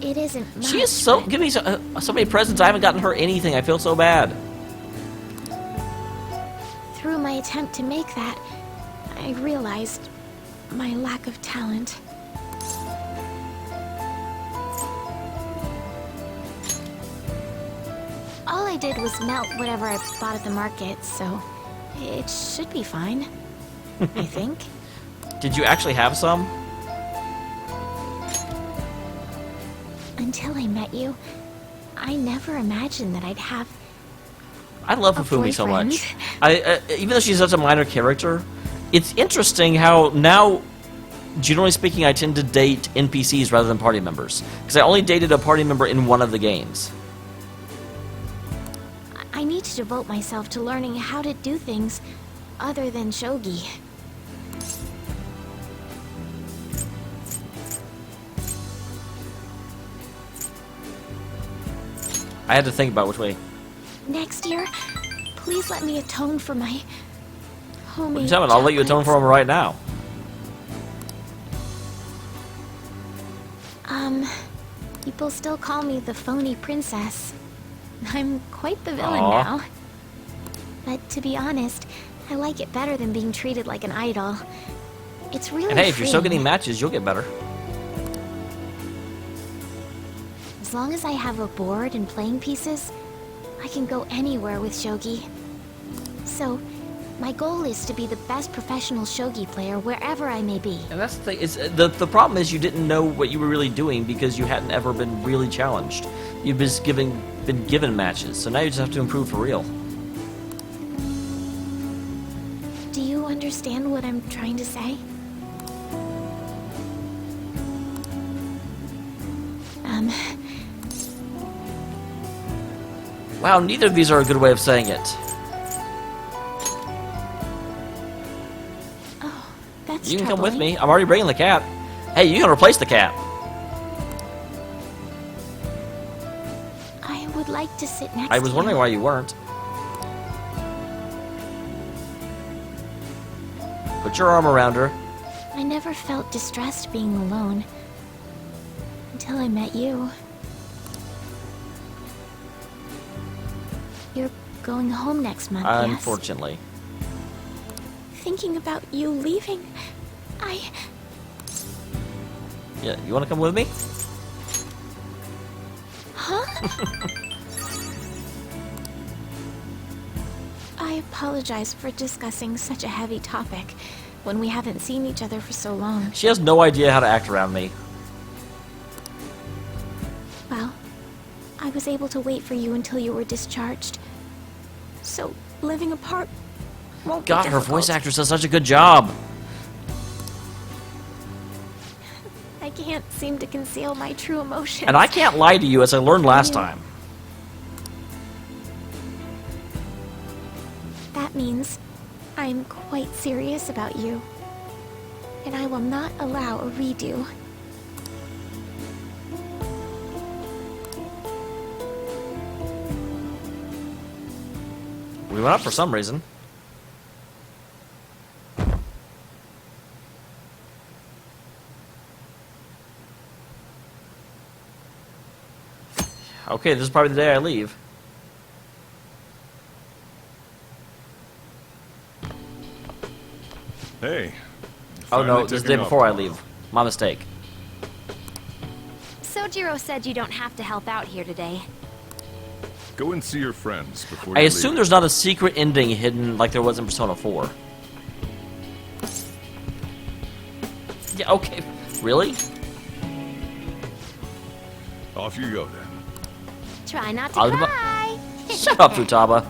It isn't much, She is so... but Give me so many presents. I haven't gotten her anything. I feel so bad. through my attempt to make that, I realized my lack of talent. All I did was melt whatever I bought at the market, so it should be fine. I think. Did you actually have some? Until I met you, I I never imagined that I'd have... I love A Hifumi so boyfriend. much. Even though she's such a minor character, it's interesting how now, generally speaking, I tend to date NPCs rather than party members. Because I only dated a party member in one of the games. I need to devote myself to learning how to do things other than shogi. I had to think about which way. Next year, please let me atone for my homemade Tell me, I'll let you atone for him right now. People still call me the phony princess. I'm quite the villain Aw. now. But to be honest, I like it better than being treated like an idol. It's really And hey, if you're still freeing. getting matches, you'll get better. As long as I have a board and playing pieces, I can go anywhere with shogi. So, my goal is to be the best professional shogi player wherever I may be. And that's the thing. It's, the problem is you didn't know what you were really doing because you hadn't ever been really challenged. You've been given matches, so now you just have to improve for real. Do you understand what I'm trying to say? Wow, neither of these are a good way of saying it. That's You can come with troubling. me. I'm already bringing the cat. Hey, you can replace the cat. I would like to sit next I was to wondering you. why you weren't. Put your arm around her. I never felt distressed being alone. Until I met you. You're going home next month, yes? Unfortunately. Thinking about you leaving, Yeah, you want to come with me? Huh? I apologize for discussing such a heavy topic when we haven't seen each other for so long. She has no idea how to act around me. Well, I was able to wait for you until you were discharged. So, living apart won't be God, her difficult. voice actress does such a good job. I can't seem to conceal my true emotions. And I can't lie to you, as I learned last time. That means I'm quite serious about you. And I will not allow a redo. We went up for some reason. Okay, this is probably the day I leave. Hey. Oh no, finally this is the taking day off before I tomorrow. leave. My mistake. Sojiro said you don't have to help out here today. Go and see your friends before I you assume leave. there's not a secret ending hidden like there was in Persona 4. Yeah, okay. Really? Off you go then. Try not to I'll- cry. Shut up, Futaba.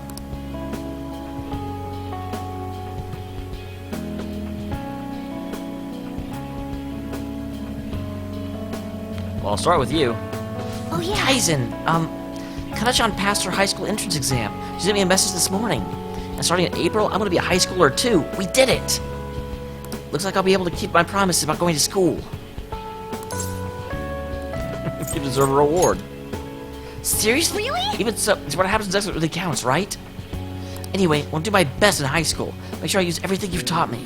Well, I'll start with you. Oh yeah. Kaizen, Kanachan passed her high school entrance exam. She sent me a message this morning. And starting in April, I'm gonna be a high schooler too. We did it! Looks like I'll be able to keep my promises about going to school. You deserve a reward. Seriously? Really? Even so, it's what happens next that really counts, right? Anyway, I'll do my best in high school. Make sure I use everything you've taught me.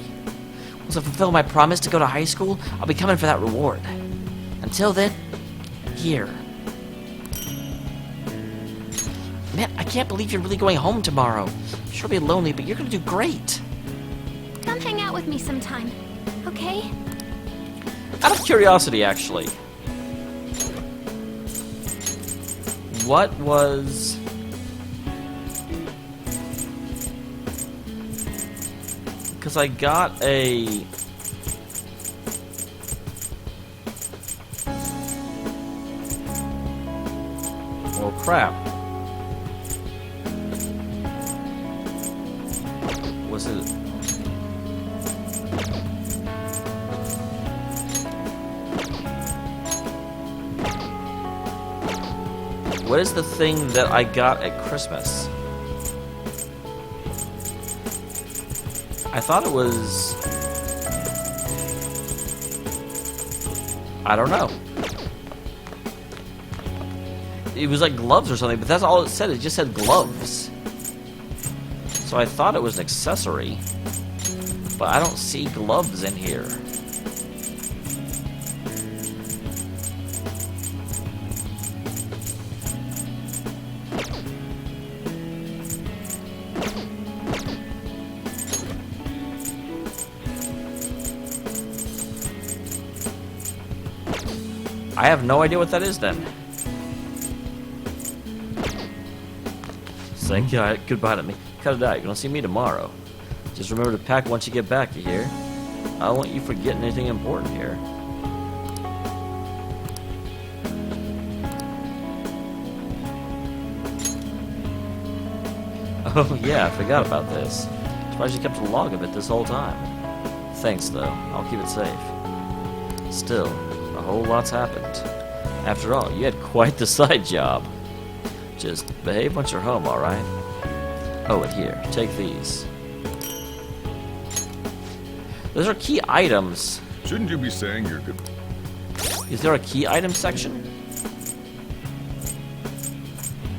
Once I fulfill my promise to go to high school, I'll be coming for that reward. Until then, here. Man, I can't believe you're really going home tomorrow. I'm sure it'll be lonely, but you're gonna do great. Come hang out with me sometime, okay? Out of curiosity, actually. What was... Because I got a... Well, crap. Was it? What is the thing that I got at Christmas? I thought it was... I don't know. It was like gloves or something, but that's all it said. It just said gloves. So I thought it was an accessory. But I don't see gloves in here. I have no idea what that is then. Saying goodbye to me. Cut it out. You're gonna see me tomorrow. Just remember to pack once you get back, you hear? I don't want you forgetting anything important here. Oh yeah, I forgot about this. Surprised you kept a log of it this whole time. Thanks though. I'll keep it safe. Still, a whole lot's happened. After all, you had quite the side job. Just behave once you're home, alright? Oh, and here, take these. Those are key items. Shouldn't you be saying you're good? Is there a key item section?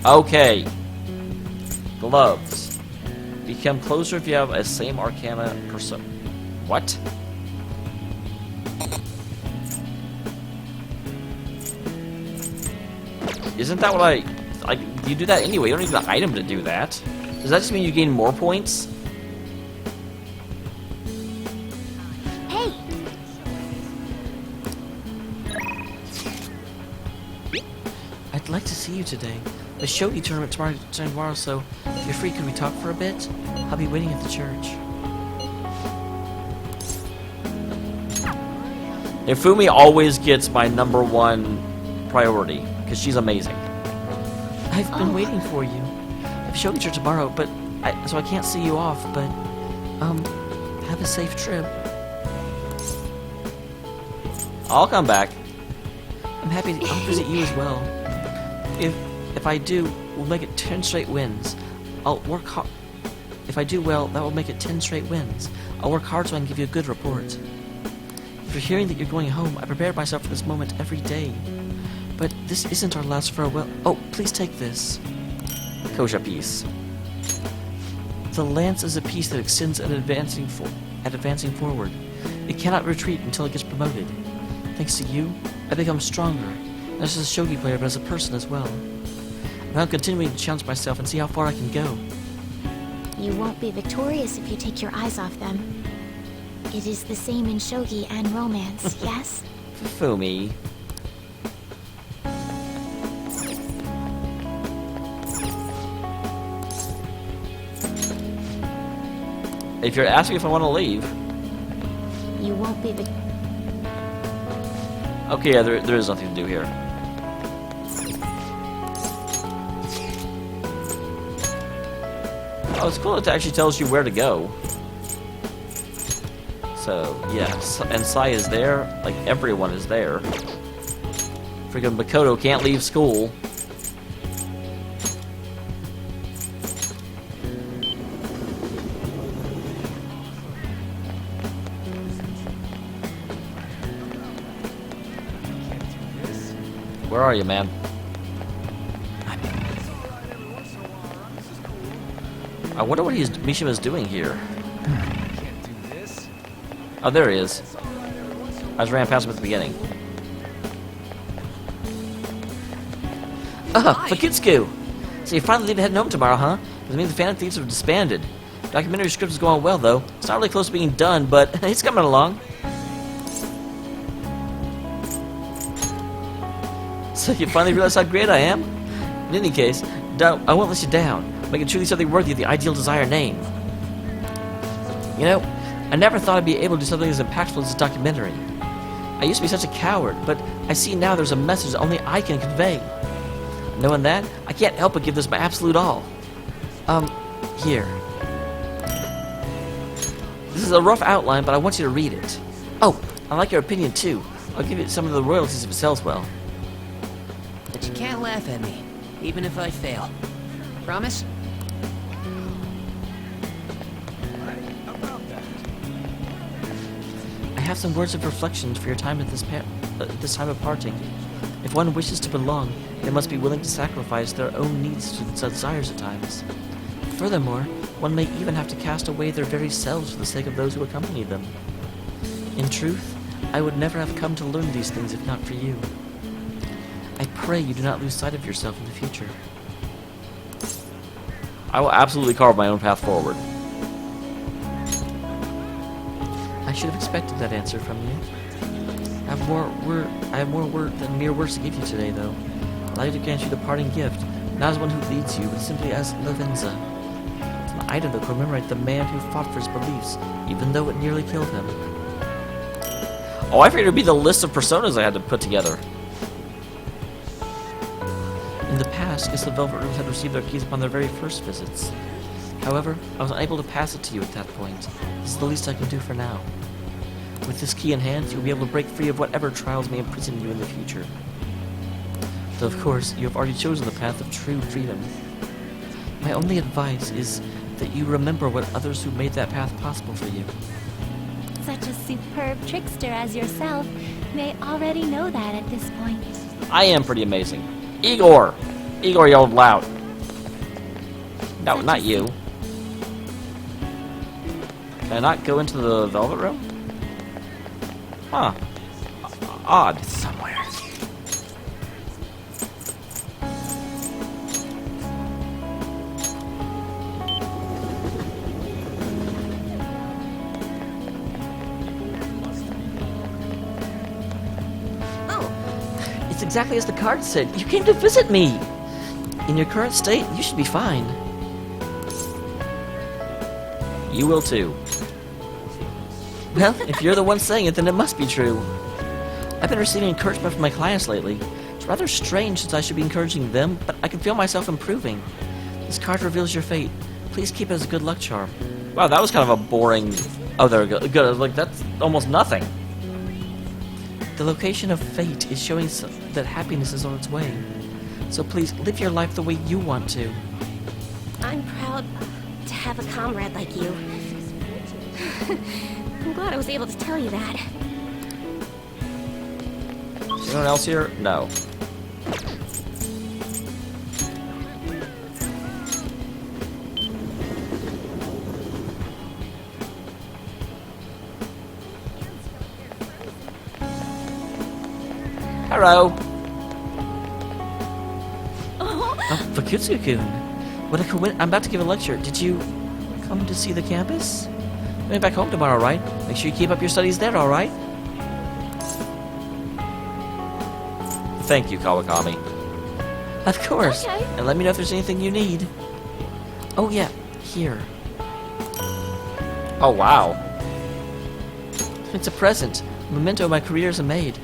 Okay. Gloves. Become closer if you have a same arcana person. What? Isn't that what you do that anyway? You don't need an item to do that. Does that just mean you gain more points? Hey! I'd like to see you today. The shogi tournament tomorrow, so if you're free, could we talk for a bit? I'll be waiting at the church. Ifumi always gets my #1 priority, because she's amazing. I've been waiting for you. I've shogi tour tomorrow, but so I can't see you off, but have a safe trip. I'll come back. I'm happy I'll visit you as well. If I do, we'll make it 10 straight wins. I'll work hard. If I do well, that will make it 10 straight wins. I'll work hard so I can give you a good report. After hearing that you're going home, I prepared myself for this moment every day. But this isn't our last farewell. Oh, please take this. Kosha piece. The lance is a piece that extends at advancing forward. It cannot retreat until it gets promoted. Thanks to you, I become stronger, not just as a shogi player, but as a person as well. And I'm continuing to challenge myself and see how far I can go. You won't be victorious if you take your eyes off them. It is the same in shogi and romance, yes? Fumi. If you're asking if I want to leave. You won't be Okay, yeah, there is nothing to do here. Oh, it's cool it actually tells you where to go. So, yeah, and Sai is there, like everyone is there. Freaking Makoto can't leave school. Where are you, man? I wonder what Mishima's doing here. Oh, there he is. I just ran past him at the beginning. Fakitsuku! So you're finally leaving heading home tomorrow, huh? Does it mean the Phantom Thieves have disbanded? Documentary script is going well, though. It's not really close to being done, but it's coming along. So you finally realize how great I am? In any case, I won't let you down. Make it truly something worthy of the Ideal Desire name. You know, I never thought I'd be able to do something as impactful as this documentary. I used to be such a coward, but I see now there's a message that only I can convey. Knowing that, I can't help but give this my absolute all. Here. This is a rough outline, but I want you to read it. Oh, I like your opinion too. I'll give it some of the royalties if it sells well. But you can't laugh at me, even if I fail. Promise? I have some words of reflection for your time at this time of parting. If one wishes to belong, they must be willing to sacrifice their own needs to desires at times. Furthermore, one may even have to cast away their very selves for the sake of those who accompany them. In truth, I would never have come to learn these things if not for you. I pray you do not lose sight of yourself in the future. I will absolutely carve my own path forward. I should have expected that answer from you. I have more word than mere words to give you today, though. Allow you to grant you the parting gift, not as one who leads you, but simply as Lavenza. It's an item that commemorates the man who fought for his beliefs, even though it nearly killed him. Oh, I figured it would be the list of personas I had to put together. In the past, the Velvet Rooms had received their keys upon their very first visits. However, I was unable to pass it to you at that point. This is the least I can do for now. With this key in hand, you'll be able to break free of whatever trials may imprison you in the future. Though, of course, you have already chosen the path of true freedom. My only advice is that you remember what others who made that path possible for you. Such a superb trickster as yourself may already know that at this point. I am pretty amazing. Igor! Igor yelled loud. No, not you. Can I not go into the Velvet Room? Huh. Odd. It's somewhere. Oh, it's exactly as the card said. You came to visit me. In your current state, you should be fine. You will too. Well, if you're the one saying it, then it must be true. I've been receiving encouragement from my clients lately. It's rather strange since I should be encouraging them, but I can feel myself improving. This card reveals your fate. Please keep it as a good luck charm. Wow, that was kind of a boring... Oh, there we go. Good. Like, that's almost nothing. The location of fate is showing that happiness is on its way. So please, live your life the way you want to. I'm proud to have a comrade like you. I'm glad I was able to tell you that. Is anyone else here? No. Hello. Oh, Vakutsu-kun. What a coincidence. I'm about to give a lecture. Did you come to see the campus? Going back home tomorrow, right? Make sure you keep up your studies there, alright? Thank you, Kawakami. Of course. Okay. And let me know if there's anything you need. Oh, yeah. Here. Oh, wow. It's a present. A memento of my career as a maid.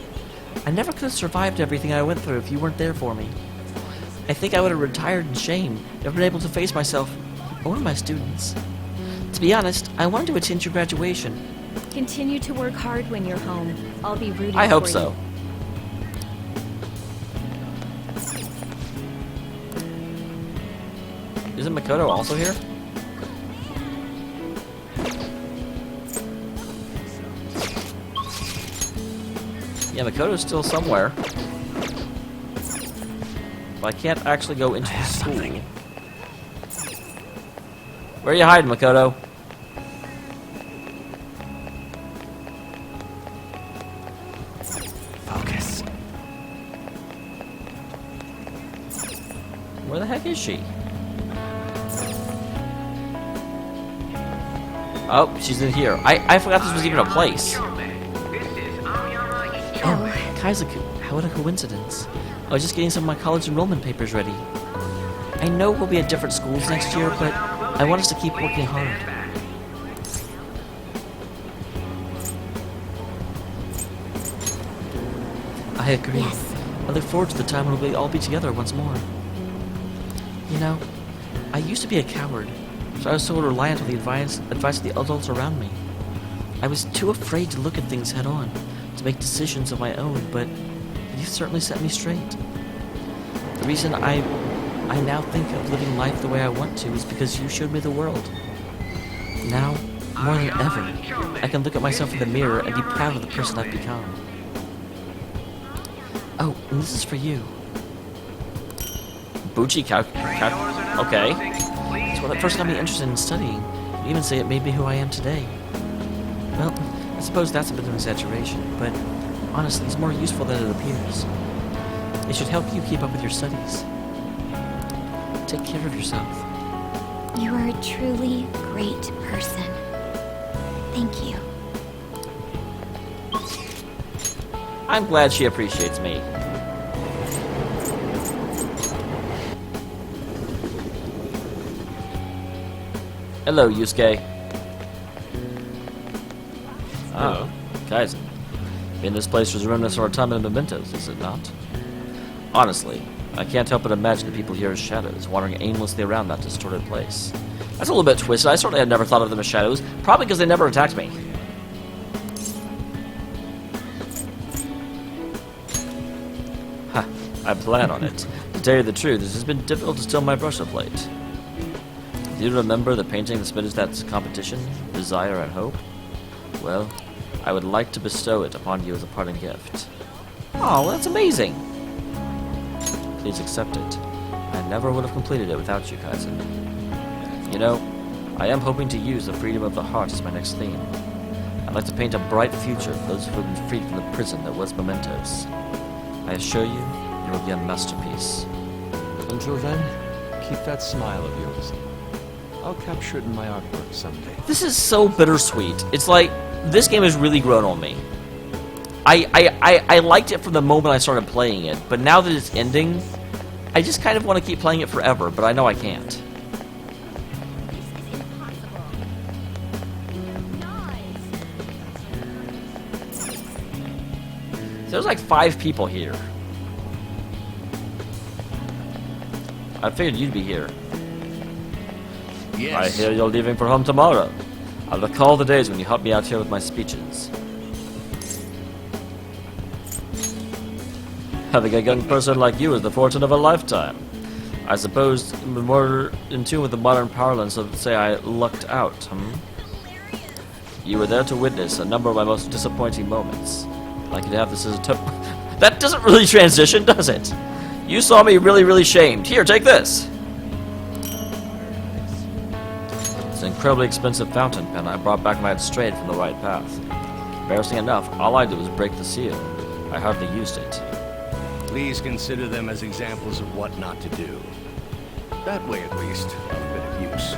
I never could have survived everything I went through if you weren't there for me. I think I would have retired in shame, never been able to face myself or one of my students. To be honest, I wanted to attend your graduation. Continue to work hard when you're home. I'll be rooting I hope for so. Isn't Makoto also here? Yeah, Makoto's still somewhere. But I can't actually go into the school. Where are you hiding, Makoto? Focus. Where the heck is she? Oh, she's in here. I forgot this was even a place. Oh, Kaizaku, what a coincidence. I was just getting some of my college enrollment papers ready. I know we'll be at different schools next year, but I want us to keep working hard. I agree. Yes. I look forward to the time when we'll all be together once more. You know, I used to be a coward, so I was so reliant on the advice of the adults around me. I was too afraid to look at things head on, to make decisions of my own, but you've certainly set me straight. The reason I now think of living life the way I want to is because you showed me the world. Now, more than ever, I can look at myself in the mirror and be proud of the person I've become. Oh, and this is for you. Bucci okay. It's what first got me interested in studying. You even say it made me who I am today. Well, I suppose that's a bit of an exaggeration, but honestly, it's more useful than it appears. It should help you keep up with your studies. Take care of yourself. You are a truly great person. Thank you. I'm glad she appreciates me. Hello, Yusuke. Hello. Guys, in this place was remnants of our time and mementos, is it not? Honestly, I can't help but imagine the people here as shadows, wandering aimlessly around that distorted place. That's a little bit twisted. I certainly had never thought of them as shadows, probably because they never attacked me. Ha, I plan on it. To tell you the truth, it has been difficult to still my brush of late. Do you remember the painting that submitted that competition, Desire and Hope? Well, I would like to bestow it upon you as a parting gift. Oh, that's amazing! Please accept it. I never would have completed it without you, Kaizen. You know, I am hoping to use the freedom of the heart as my next theme. I'd like to paint a bright future for those who have been freed from the prison that was Mementos. I assure you, it will be a masterpiece. Until then, keep that smile of yours. I'll capture it in my artwork someday. This is so bittersweet. It's like, this game has really grown on me. I liked it from the moment I started playing it, but now that it's ending, I just kind of want to keep playing it forever, but I know I can't. There's like 5 people here. I figured you'd be here. Yes. I hear you're leaving for home tomorrow. I'll recall the days when you helped me out here with my speeches. Having a young person like you is the fortune of a lifetime. I suppose more in tune with the modern parlance of say I lucked out, You were there to witness a number of my most disappointing moments. Like you'd have this as a that doesn't really transition, does it? You saw me really shamed. Here, take this. It's an incredibly expensive fountain pen I brought back when I had strayed from the right path. Embarrassing enough, all I did was break the seal. I hardly used it. Please consider them as examples of what not to do. That way, at least, of a bit of use.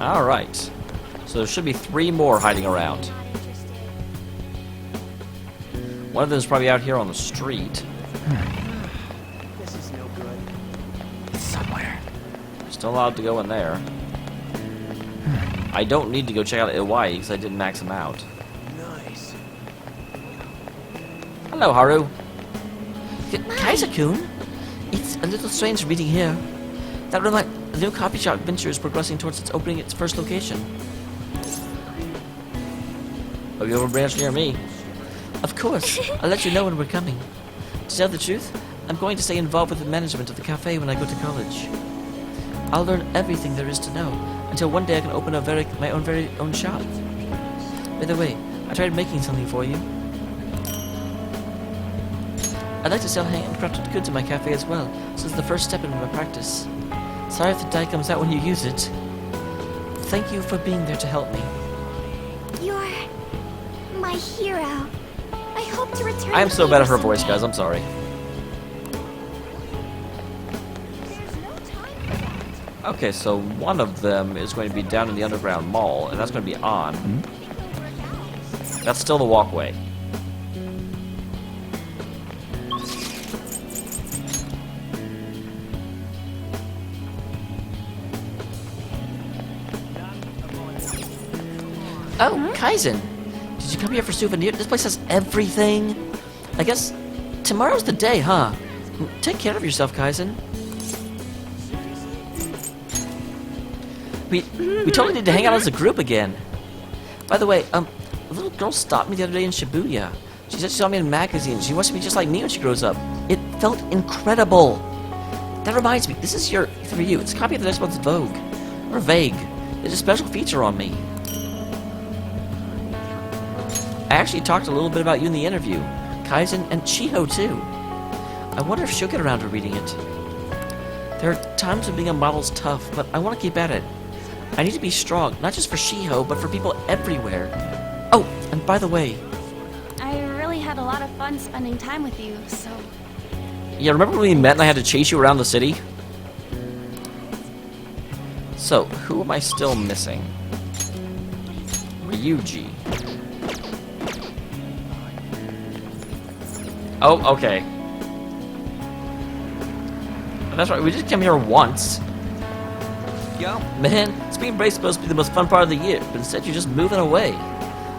Alright. So there should be 3 more hiding around. One of them is probably out here on the street. This is no good. It's somewhere. Still allowed to go in there. I don't need to go check out Iwai because I didn't max him out. Nice. Hello, Haru. Kaiser-kun? It's a little strange reading here. That reminds the new coffee shop venture is progressing towards opening its first location. Have you ever branched near me? Of course. I'll let you know when we're coming. To tell the truth, I'm going to stay involved with the management of the cafe when I go to college. I'll learn everything there is to know until one day I can open my very own shop. By the way, I tried making something for you. I'd like to sell handcrafted goods in my cafe as well, so it's the first step in my practice. Sorry if the dye comes out when you use it. Thank you for being there to help me. You're my hero. I hope to return. I am the so bad at favor her voice, someday. guys. I'm sorry. Okay, so one of them is going to be down in the underground mall, and that's going to be on. That's still the walkway. Oh, Kaizen! Did you come here for souvenir? This place has everything. I guess tomorrow's the day, huh? Take care of yourself, Kaizen. We totally need to hang out as a group again. By the way, a little girl stopped me the other day in Shibuya. She said she saw me in a magazine. She wants to be just like me when she grows up. It felt incredible. That reminds me, this is for you. It's a copy of the next month's Vogue. Or Vague. There's a special feature on me. I actually talked a little bit about you in the interview. Kaizen and Chiho too. I wonder if she'll get around to reading it. There are times when being a model's tough, but I want to keep at it. I need to be strong, not just for Shiho, but for people everywhere. Oh, and by the way... I really had a lot of fun spending time with you, so... Yeah, remember when we met and I had to chase you around the city? So, who am I still missing? Ryuji. Oh, okay. That's right, we just came here once. Yo. Man, spring break's supposed to be the most fun part of the year, but instead you're just moving away.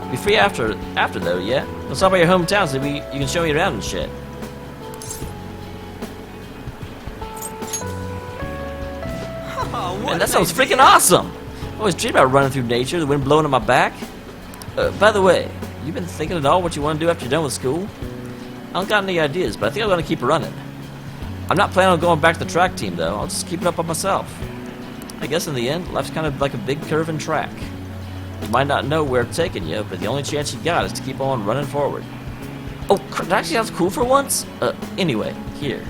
Be free after though, yeah? Let's talk about your hometown so you can show me around and shit. Oh, Man, that sounds freaking awesome! I always dreamed about running through nature, the wind blowing on my back. By the way, you been thinking at all what you want to do after you're done with school? I don't got any ideas, but I think I'm gonna keep running. I'm not planning on going back to the track team though, I'll just keep it up on myself. I guess in the end, life's kind of like a big curving track. You might not know where it's taking you, but the only chance you got is to keep on running forward. Oh, that actually sounds cool for once? Anyway, here.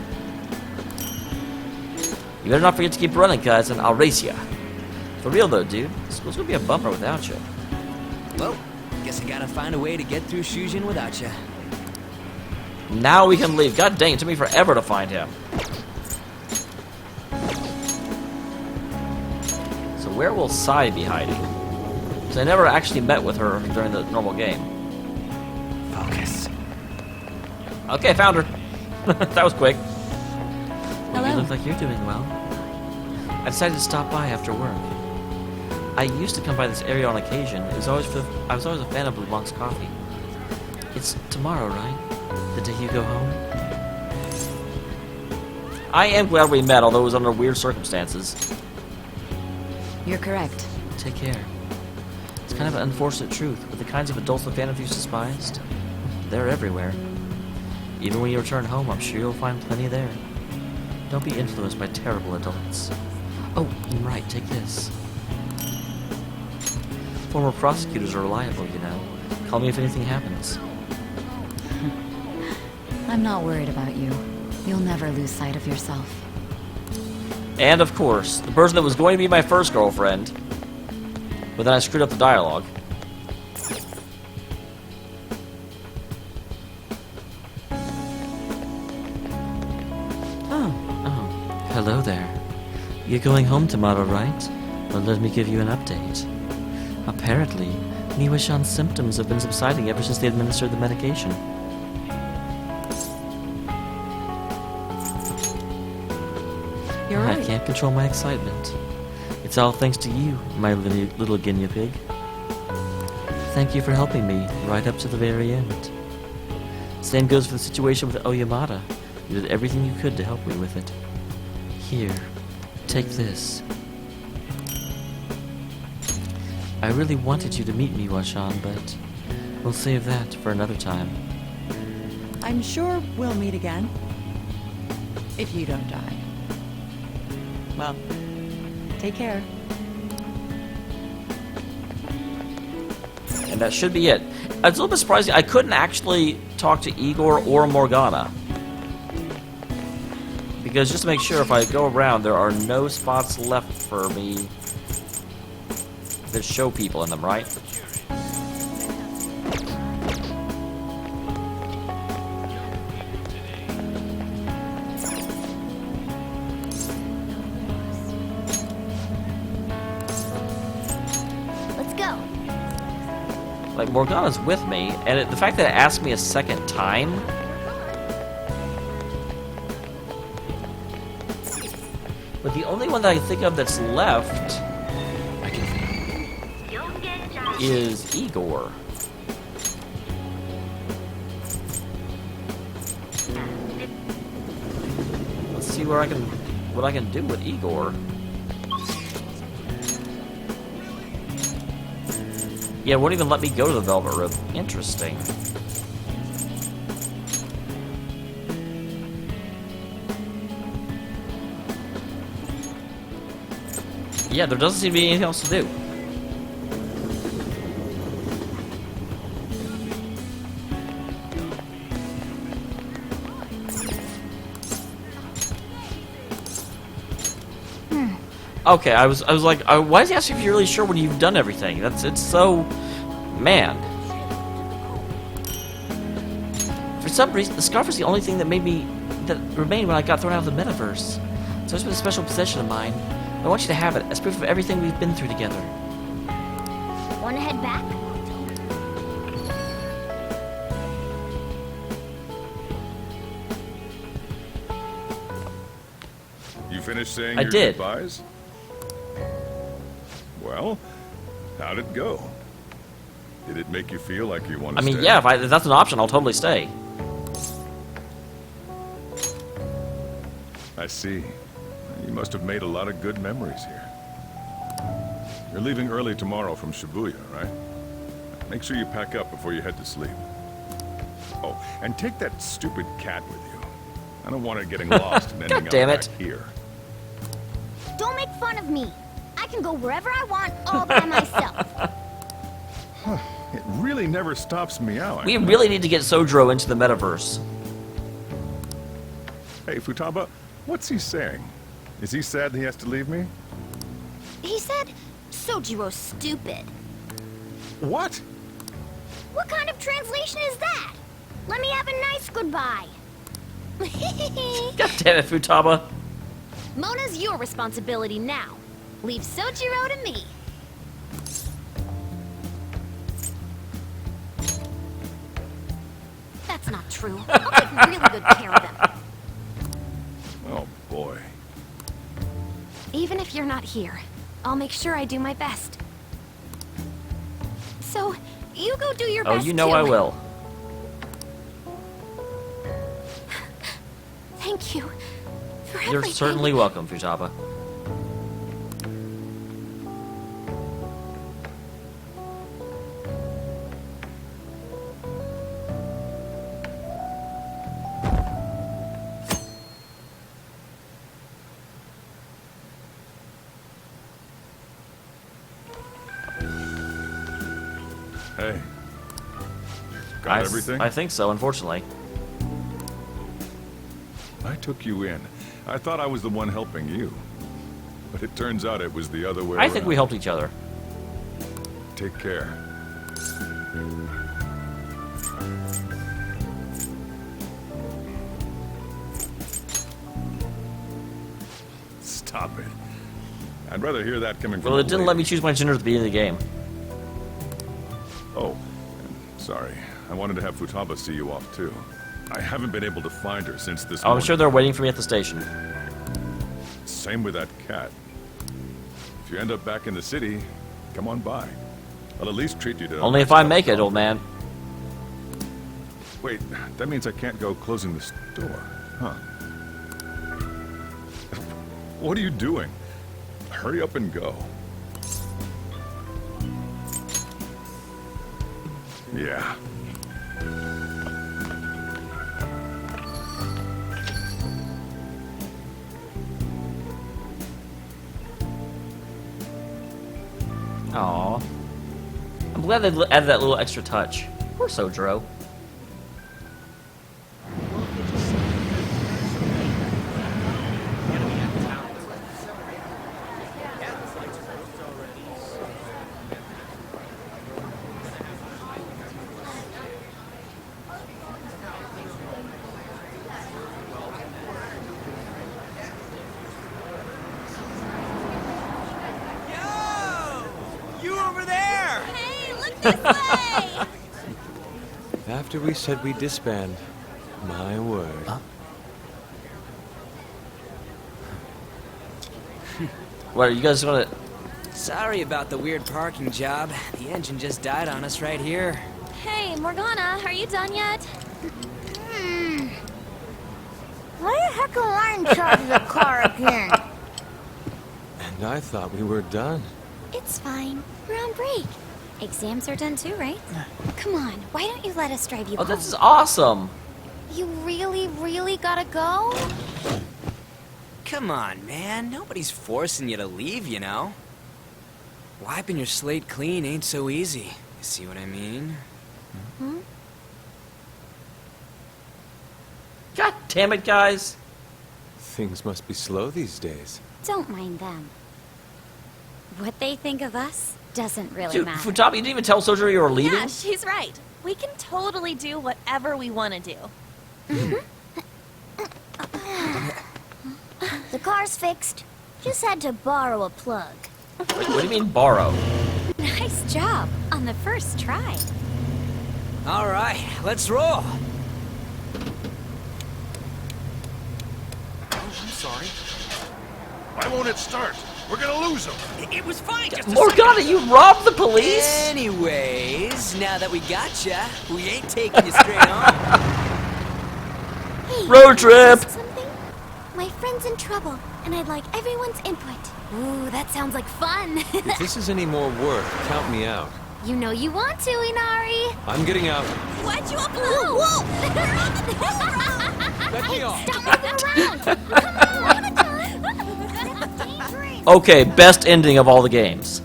You better not forget to keep running, guys, and I'll race ya. For real though, dude, school's gonna be a bummer without you. Well, guess I gotta find a way to get through Shujin without you. Now we can leave. God dang, it took me forever to find him. So where will Sai be hiding? Because I never actually met with her during the normal game. Focus. Okay, found her. That was quick. Hello. You look like you're doing well. I decided to stop by after work. I used to come by this area on occasion. I was always a fan of Blue Monk's coffee. It's tomorrow, right? The day you go home? I am glad we met, although it was under weird circumstances. You're correct. Take care. It's kind of an unfortunate truth, but the kinds of adults the Phantom's despised, they're everywhere. Even when you return home, I'm sure you'll find plenty there. Don't be influenced by terrible adults. Oh, I'm right, take this. Former prosecutors are reliable, you know. Call me if anything happens. I'm not worried about you. You'll never lose sight of yourself. And of course, the person that was going to be my first girlfriend, but then I screwed up the dialogue. Oh, hello there. You're going home tomorrow, right? Well, let me give you an update. Apparently, Niwa-chan's symptoms have been subsiding ever since they administered the medication. You're right. I can't control my excitement. It's all thanks to you, my little guinea pig. Thank you for helping me right up to the very end. Same goes for the situation with Oyamata. You did everything you could to help me with it. Here, take this. I really wanted you to meet me, Niwa-chan, but we'll save that for another time. I'm sure we'll meet again. If you don't die. Well, take care. And that should be it. It's a little bit surprising. I couldn't actually talk to Igor or Morgana. Because just to make sure if I go around, there are no spots left for me that show people in them, right? Let's go. Like, Morgana's with me, and the fact that it asked me a second time... But the only one that I can think of that's left... is Igor. see what I can do with Igor. Yeah, it won't even let me go to the Velvet Room. Interesting. Yeah, there doesn't seem to be anything else to do. Okay, I was like, why is he asking if you're really sure when you've done everything? It's so, man. For some reason, the scarf is the only thing that remained when I got thrown out of the metaverse. So it's been a special possession of mine. I want you to have it as proof of everything we've been through together. Wanna head back? You finished saying I your did. goodbyes? Well, how'd it go? Did it make you feel like you want to I mean, stay? yeah, if that's an option, I'll totally stay. I see. You must have made a lot of good memories here. You're leaving early tomorrow from Shibuya, right? Make sure you pack up before you head to sleep. Oh, and take that stupid cat with you. I don't want it getting lost and ending up damn back it. here. Don't make fun of me. I can go wherever I want all by myself. It really never stops me out. We really need to get Sojiro into the metaverse. Hey, Futaba, what's he saying? Is he sad he has to leave me? He said, Sojiro's stupid. What? What kind of translation is that? Let me have a nice goodbye. God damn it, Futaba. Mona's your responsibility now. Leave Sojiro to me. That's not true. I'll take really good care of them. Oh, boy. Even if you're not here, I'll make sure I do my best. So, you go do your Oh, best you know too. I will. Thank you for You're everything. certainly welcome, Futaba. Hey. Got everything? I think so, unfortunately. I took you in. I thought I was the one helping you. But it turns out it was the other way I think we around. helped each other. Take care. Stop it. I'd rather hear that coming from Well, a it didn't let me lady. choose my gender at the beginning of the game. Oh, sorry. I wanted to have Futaba see you off too. I haven't been able to find her since this Oh, I'm morning. sure they're waiting for me at the station. Same with that cat. If you end up back in the city, come on by. I'll at least treat you to... Only if I make it, old man. Wait, that means I can't go closing the store, huh? What are you doing? Hurry up and go. Yeah. Aww. I'm glad they added that little extra touch. Poor Sojiro. You over there! Hey, look this way! After we said we disband, my word. What, are you guys gonna... Sorry about the weird parking job. The engine just died on us right here. Hey, Morgana, are you done yet? Where heck am I in charge of the car again? And I thought we were done. It's fine. We're on break. Exams are done too, right? Come on, why don't you let us drive you Oh, home? this is awesome. You really gotta go? Come on, man. Nobody's forcing you to leave, you know? Wiping your slate clean ain't so easy. You see what I mean? Hmm? God damn it, guys. Things must be slow these days. Don't mind them. What they think of us doesn't really Dude, matter. Futaba, you didn't even tell Sojourner you were leaving? Yeah, she's right. We can totally do whatever we want to do. The car's fixed. Just had to borrow a plug. Wait, what do you mean borrow? Nice job on the first try. All right, let's roll. Oh, I'm sorry. Why won't it start? We're gonna lose him. It was fine. Just a Morgana, you robbed the police? Anyways, now that we gotcha, we ain't taking you straight home. Hey, Road trip. something? My friend's in trouble, and I'd like everyone's input. Ooh, that sounds like fun. If this is any more work, count me out. You know you want to, Inari. I'm getting out. Why'd you open the whoa? Let me off. Stop moving around. Come on. Okay, best ending of all the games.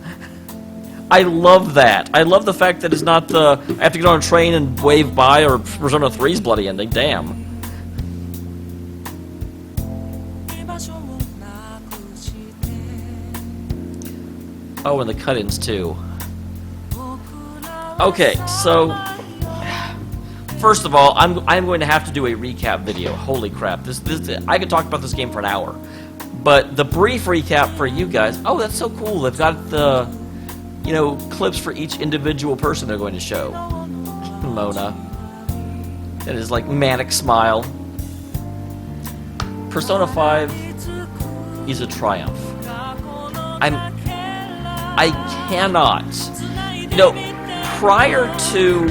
I love that. I love the fact that it's not the I have to get on a train and wave by or Persona 3's bloody ending. Damn. Oh, and the cut-ins too. Okay, so first of all, I'm going to have to do a recap video. Holy crap! This I could talk about this game for an hour, but the brief recap for you guys. Oh, that's so cool! They've got the clips for each individual person they're going to show. Mona, that is like manic smile. Persona 5 is a triumph. I cannot. Prior to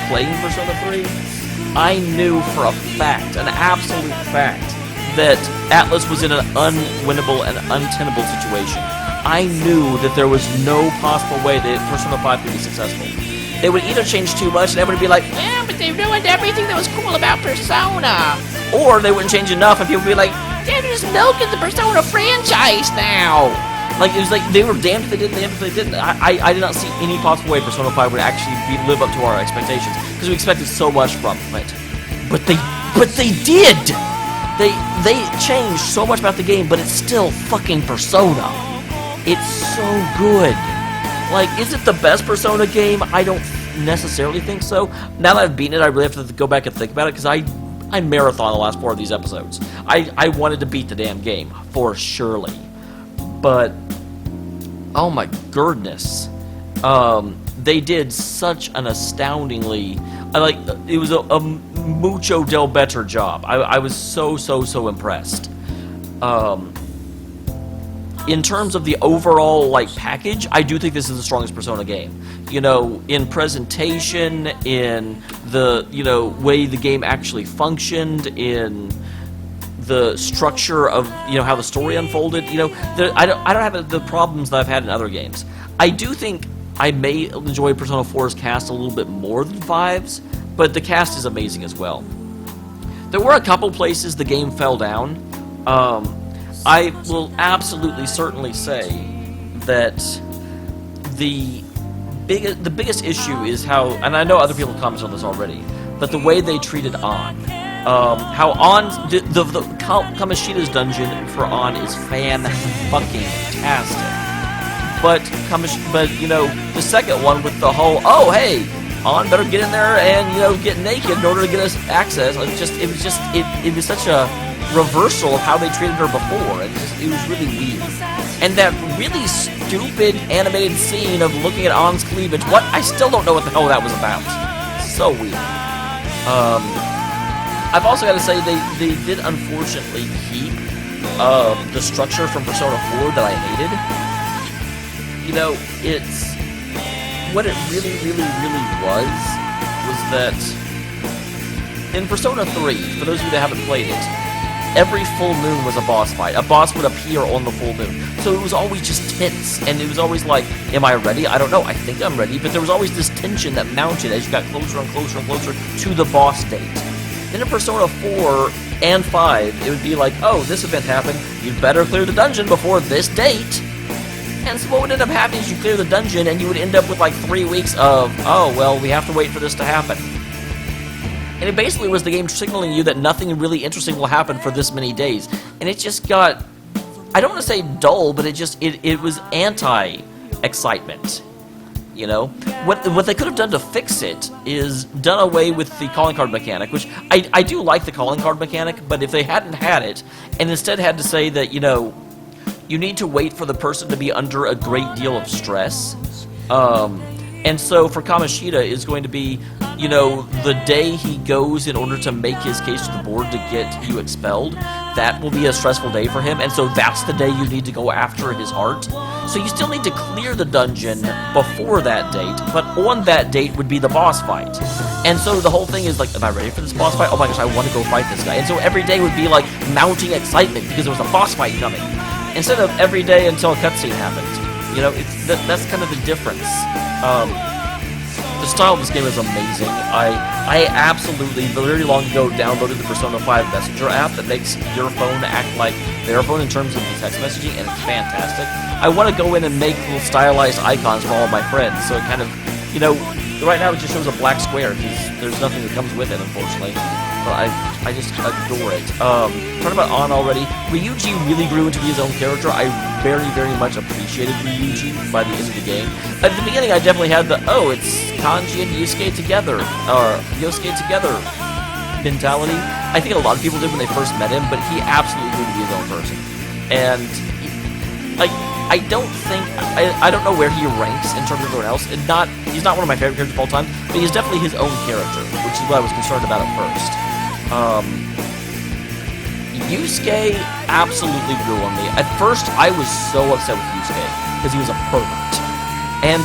playing Persona 3, I knew for a fact, an absolute fact, that Atlas was in an unwinnable and untenable situation. I knew that there was no possible way that Persona 5 could be successful. They would either change too much and everyone would be like, yeah, but they ruined everything that was cool about Persona. Or they wouldn't change enough and people would be like, they're just milking the Persona franchise now. Like, it was like, they were damned if they didn't, damned if they didn't. I did not see any possible way Persona 5 would actually live up to our expectations, because we expected so much from it. But they did! They changed so much about the game, but it's still fucking Persona. It's so good. Like, is it the best Persona game? I don't necessarily think so. Now that I've beaten it, I really have to go back and think about it, because I marathoned the last 4 of these episodes. I wanted to beat the damn game, for surely. But, oh my goodness, they did such an astoundingly, it was a mucho del better job. I was so impressed. In terms of the overall, package, I do think this is the strongest Persona game. In presentation, in the, way the game actually functioned, in the structure of how the story unfolded. I don't have the problems that I've had in other games. I do think I may enjoy Persona 4's cast a little bit more than 5's, but the cast is amazing as well. There were a couple places the game fell down. I will absolutely certainly say that the biggest issue is how, and I know other people commented on this already, but the way they treated An. How An, the Kamoshida's dungeon for An is fan-fucking-tastic. But the second one with the whole, oh hey, An better get in there and get naked in order to get us access. It was such a reversal of how they treated her before. It was really weird. And that really stupid animated scene of looking at An's cleavage. What? I still don't know what the hell that was about. So weird. I've also got to say they did unfortunately keep the structure from Persona 4 that I hated. It's what it really was that in Persona 3, for those of you that haven't played it, every full moon was a boss fight. A boss would appear on the full moon. So it was always just tense, and it was always like, am I ready? I don't know. I think I'm ready. But there was always this tension that mounted as you got closer and closer and closer to the boss date. Then in Persona 4 and 5, it would be like, oh, this event happened. You'd better clear the dungeon before this date. And so what would end up happening is you clear the dungeon, and you would end up with like 3 weeks of, oh, well, we have to wait for this to happen. And it basically was the game signaling you that nothing really interesting will happen for this many days. And it just got, I don't want to say dull, but it was anti-excitement. You know? What they could have done to fix it is done away with the calling card mechanic, which I do like the calling card mechanic, but if they hadn't had it, and instead had to say that, you know, you need to wait for the person to be under a great deal of stress. And so for Kamoshida is going to be, you know, the day he goes in order to make his case to the board to get you expelled, that will be a stressful day for him, and so that's the day you need to go after his heart. So you still need to clear the dungeon before that date, but on that date would be the boss fight. And so the whole thing is like, am I ready for this boss fight? Oh my gosh, I want to go fight this guy. And so every day would be like mounting excitement because there was a boss fight coming, instead of every day until a cutscene happened. You know, that's kind of the difference. The style of this game is amazing. I absolutely, very long ago, downloaded the Persona 5 Messenger app that makes your phone act like their phone in terms of the text messaging, and it's fantastic. I want to go in and make little stylized icons for all of my friends, so it kind of, you know, right now it just shows a black square, because there's nothing that comes with it, unfortunately. But I just adore it. Talking about On already, Ryuji really grew into his own character. I very, very much appreciated Ryuji by the end of the game. At the beginning, I definitely had the, oh, it's Kanji and Yosuke together mentality. I think a lot of people did when they first met him, but he absolutely grew to be his own person. And, like, I don't think, I don't know where he ranks in terms of everyone else. He's not one of my favorite characters of all time, but he's definitely his own character, which is what I was concerned about at first. Yusuke absolutely grew on me. At first, I was so upset with Yusuke because he was a pervert, and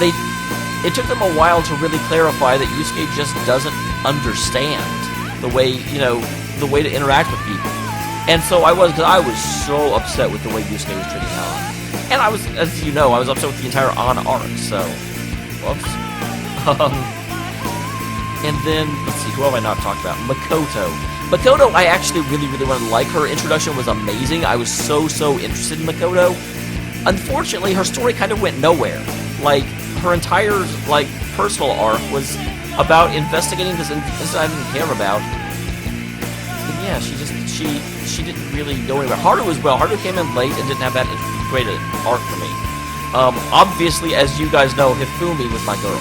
it took them a while to really clarify that Yusuke just doesn't understand the way, you know, the way to interact with people. And so I was so upset with the way Yusuke was treating On, and I was, as you know, I was upset with the entire On arc. So, whoops. And then, let's see, who have I not talked about? Makoto. Makoto, I actually really, really wanted to like. Her introduction was amazing. I was so interested in Makoto. Unfortunately, her story kind of went nowhere. Like, her entire, like, personal arc was about investigating this incident I didn't care about. And yeah, she didn't really go anywhere. Haru as well. Haru came in late and didn't have that great an arc for me. Obviously, as you guys know, Hifumi was my girl.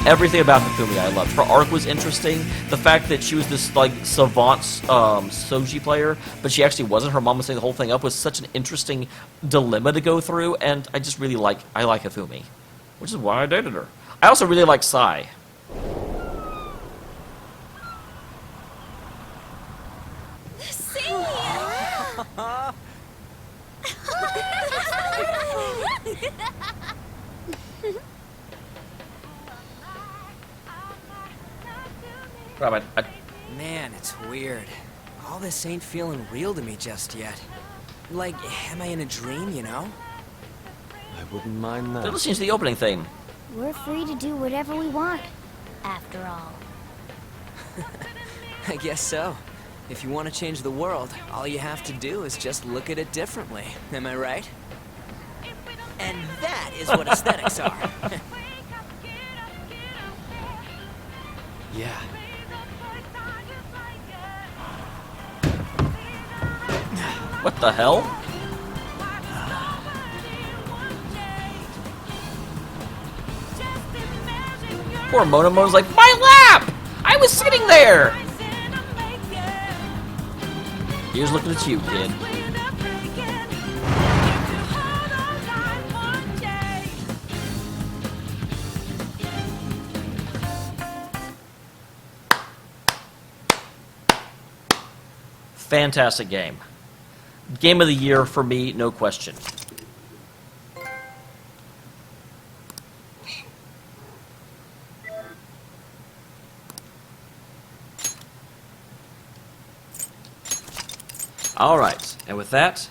Everything about Hifumi I loved. Her arc was interesting. The fact that she was this, like, savant Soji player, but she actually wasn't. Her mom was setting the whole thing up was such an interesting dilemma to go through, and I just really like Hifumi, which is why I dated her. I also really like Sai. Man, it's weird. All this ain't feeling real to me just yet. Like, am I in a dream, you know? I wouldn't mind that. They're listening to the opening thing. We're free to do whatever we want, after all. I guess so. If you want to change the world, all you have to do is just look at it differently. Am I right? And that is what aesthetics are. Yeah. What the hell? Poor Monomo's like, my lap! I was sitting there! Here's looking at you, kid. Fantastic game. Game of the year for me, no question. Alright, and with that,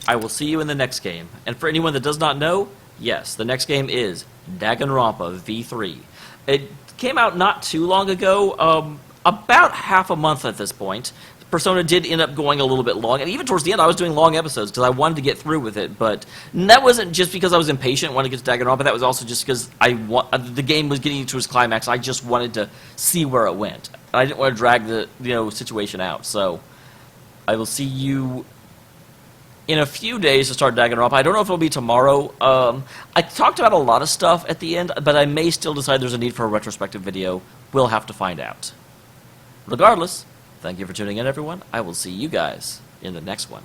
I will see you in the next game. And for anyone that does not know, yes, the next game is Danganronpa V3. It came out not too long ago, about half a month at this point. Persona did end up going a little bit long, and even towards the end I was doing long episodes because I wanted to get through with it, but that wasn't just because I was impatient wanted to get to Danganronpa, that was also just because the game was getting to its climax. I just wanted to see where it went. I didn't want to drag the situation out, so I will see you in a few days to start Danganronpa. I don't know if it'll be tomorrow. I talked about a lot of stuff at the end, but I may still decide there's a need for a retrospective video. We'll have to find out. Regardless, thank you for tuning in, everyone. I will see you guys in the next one.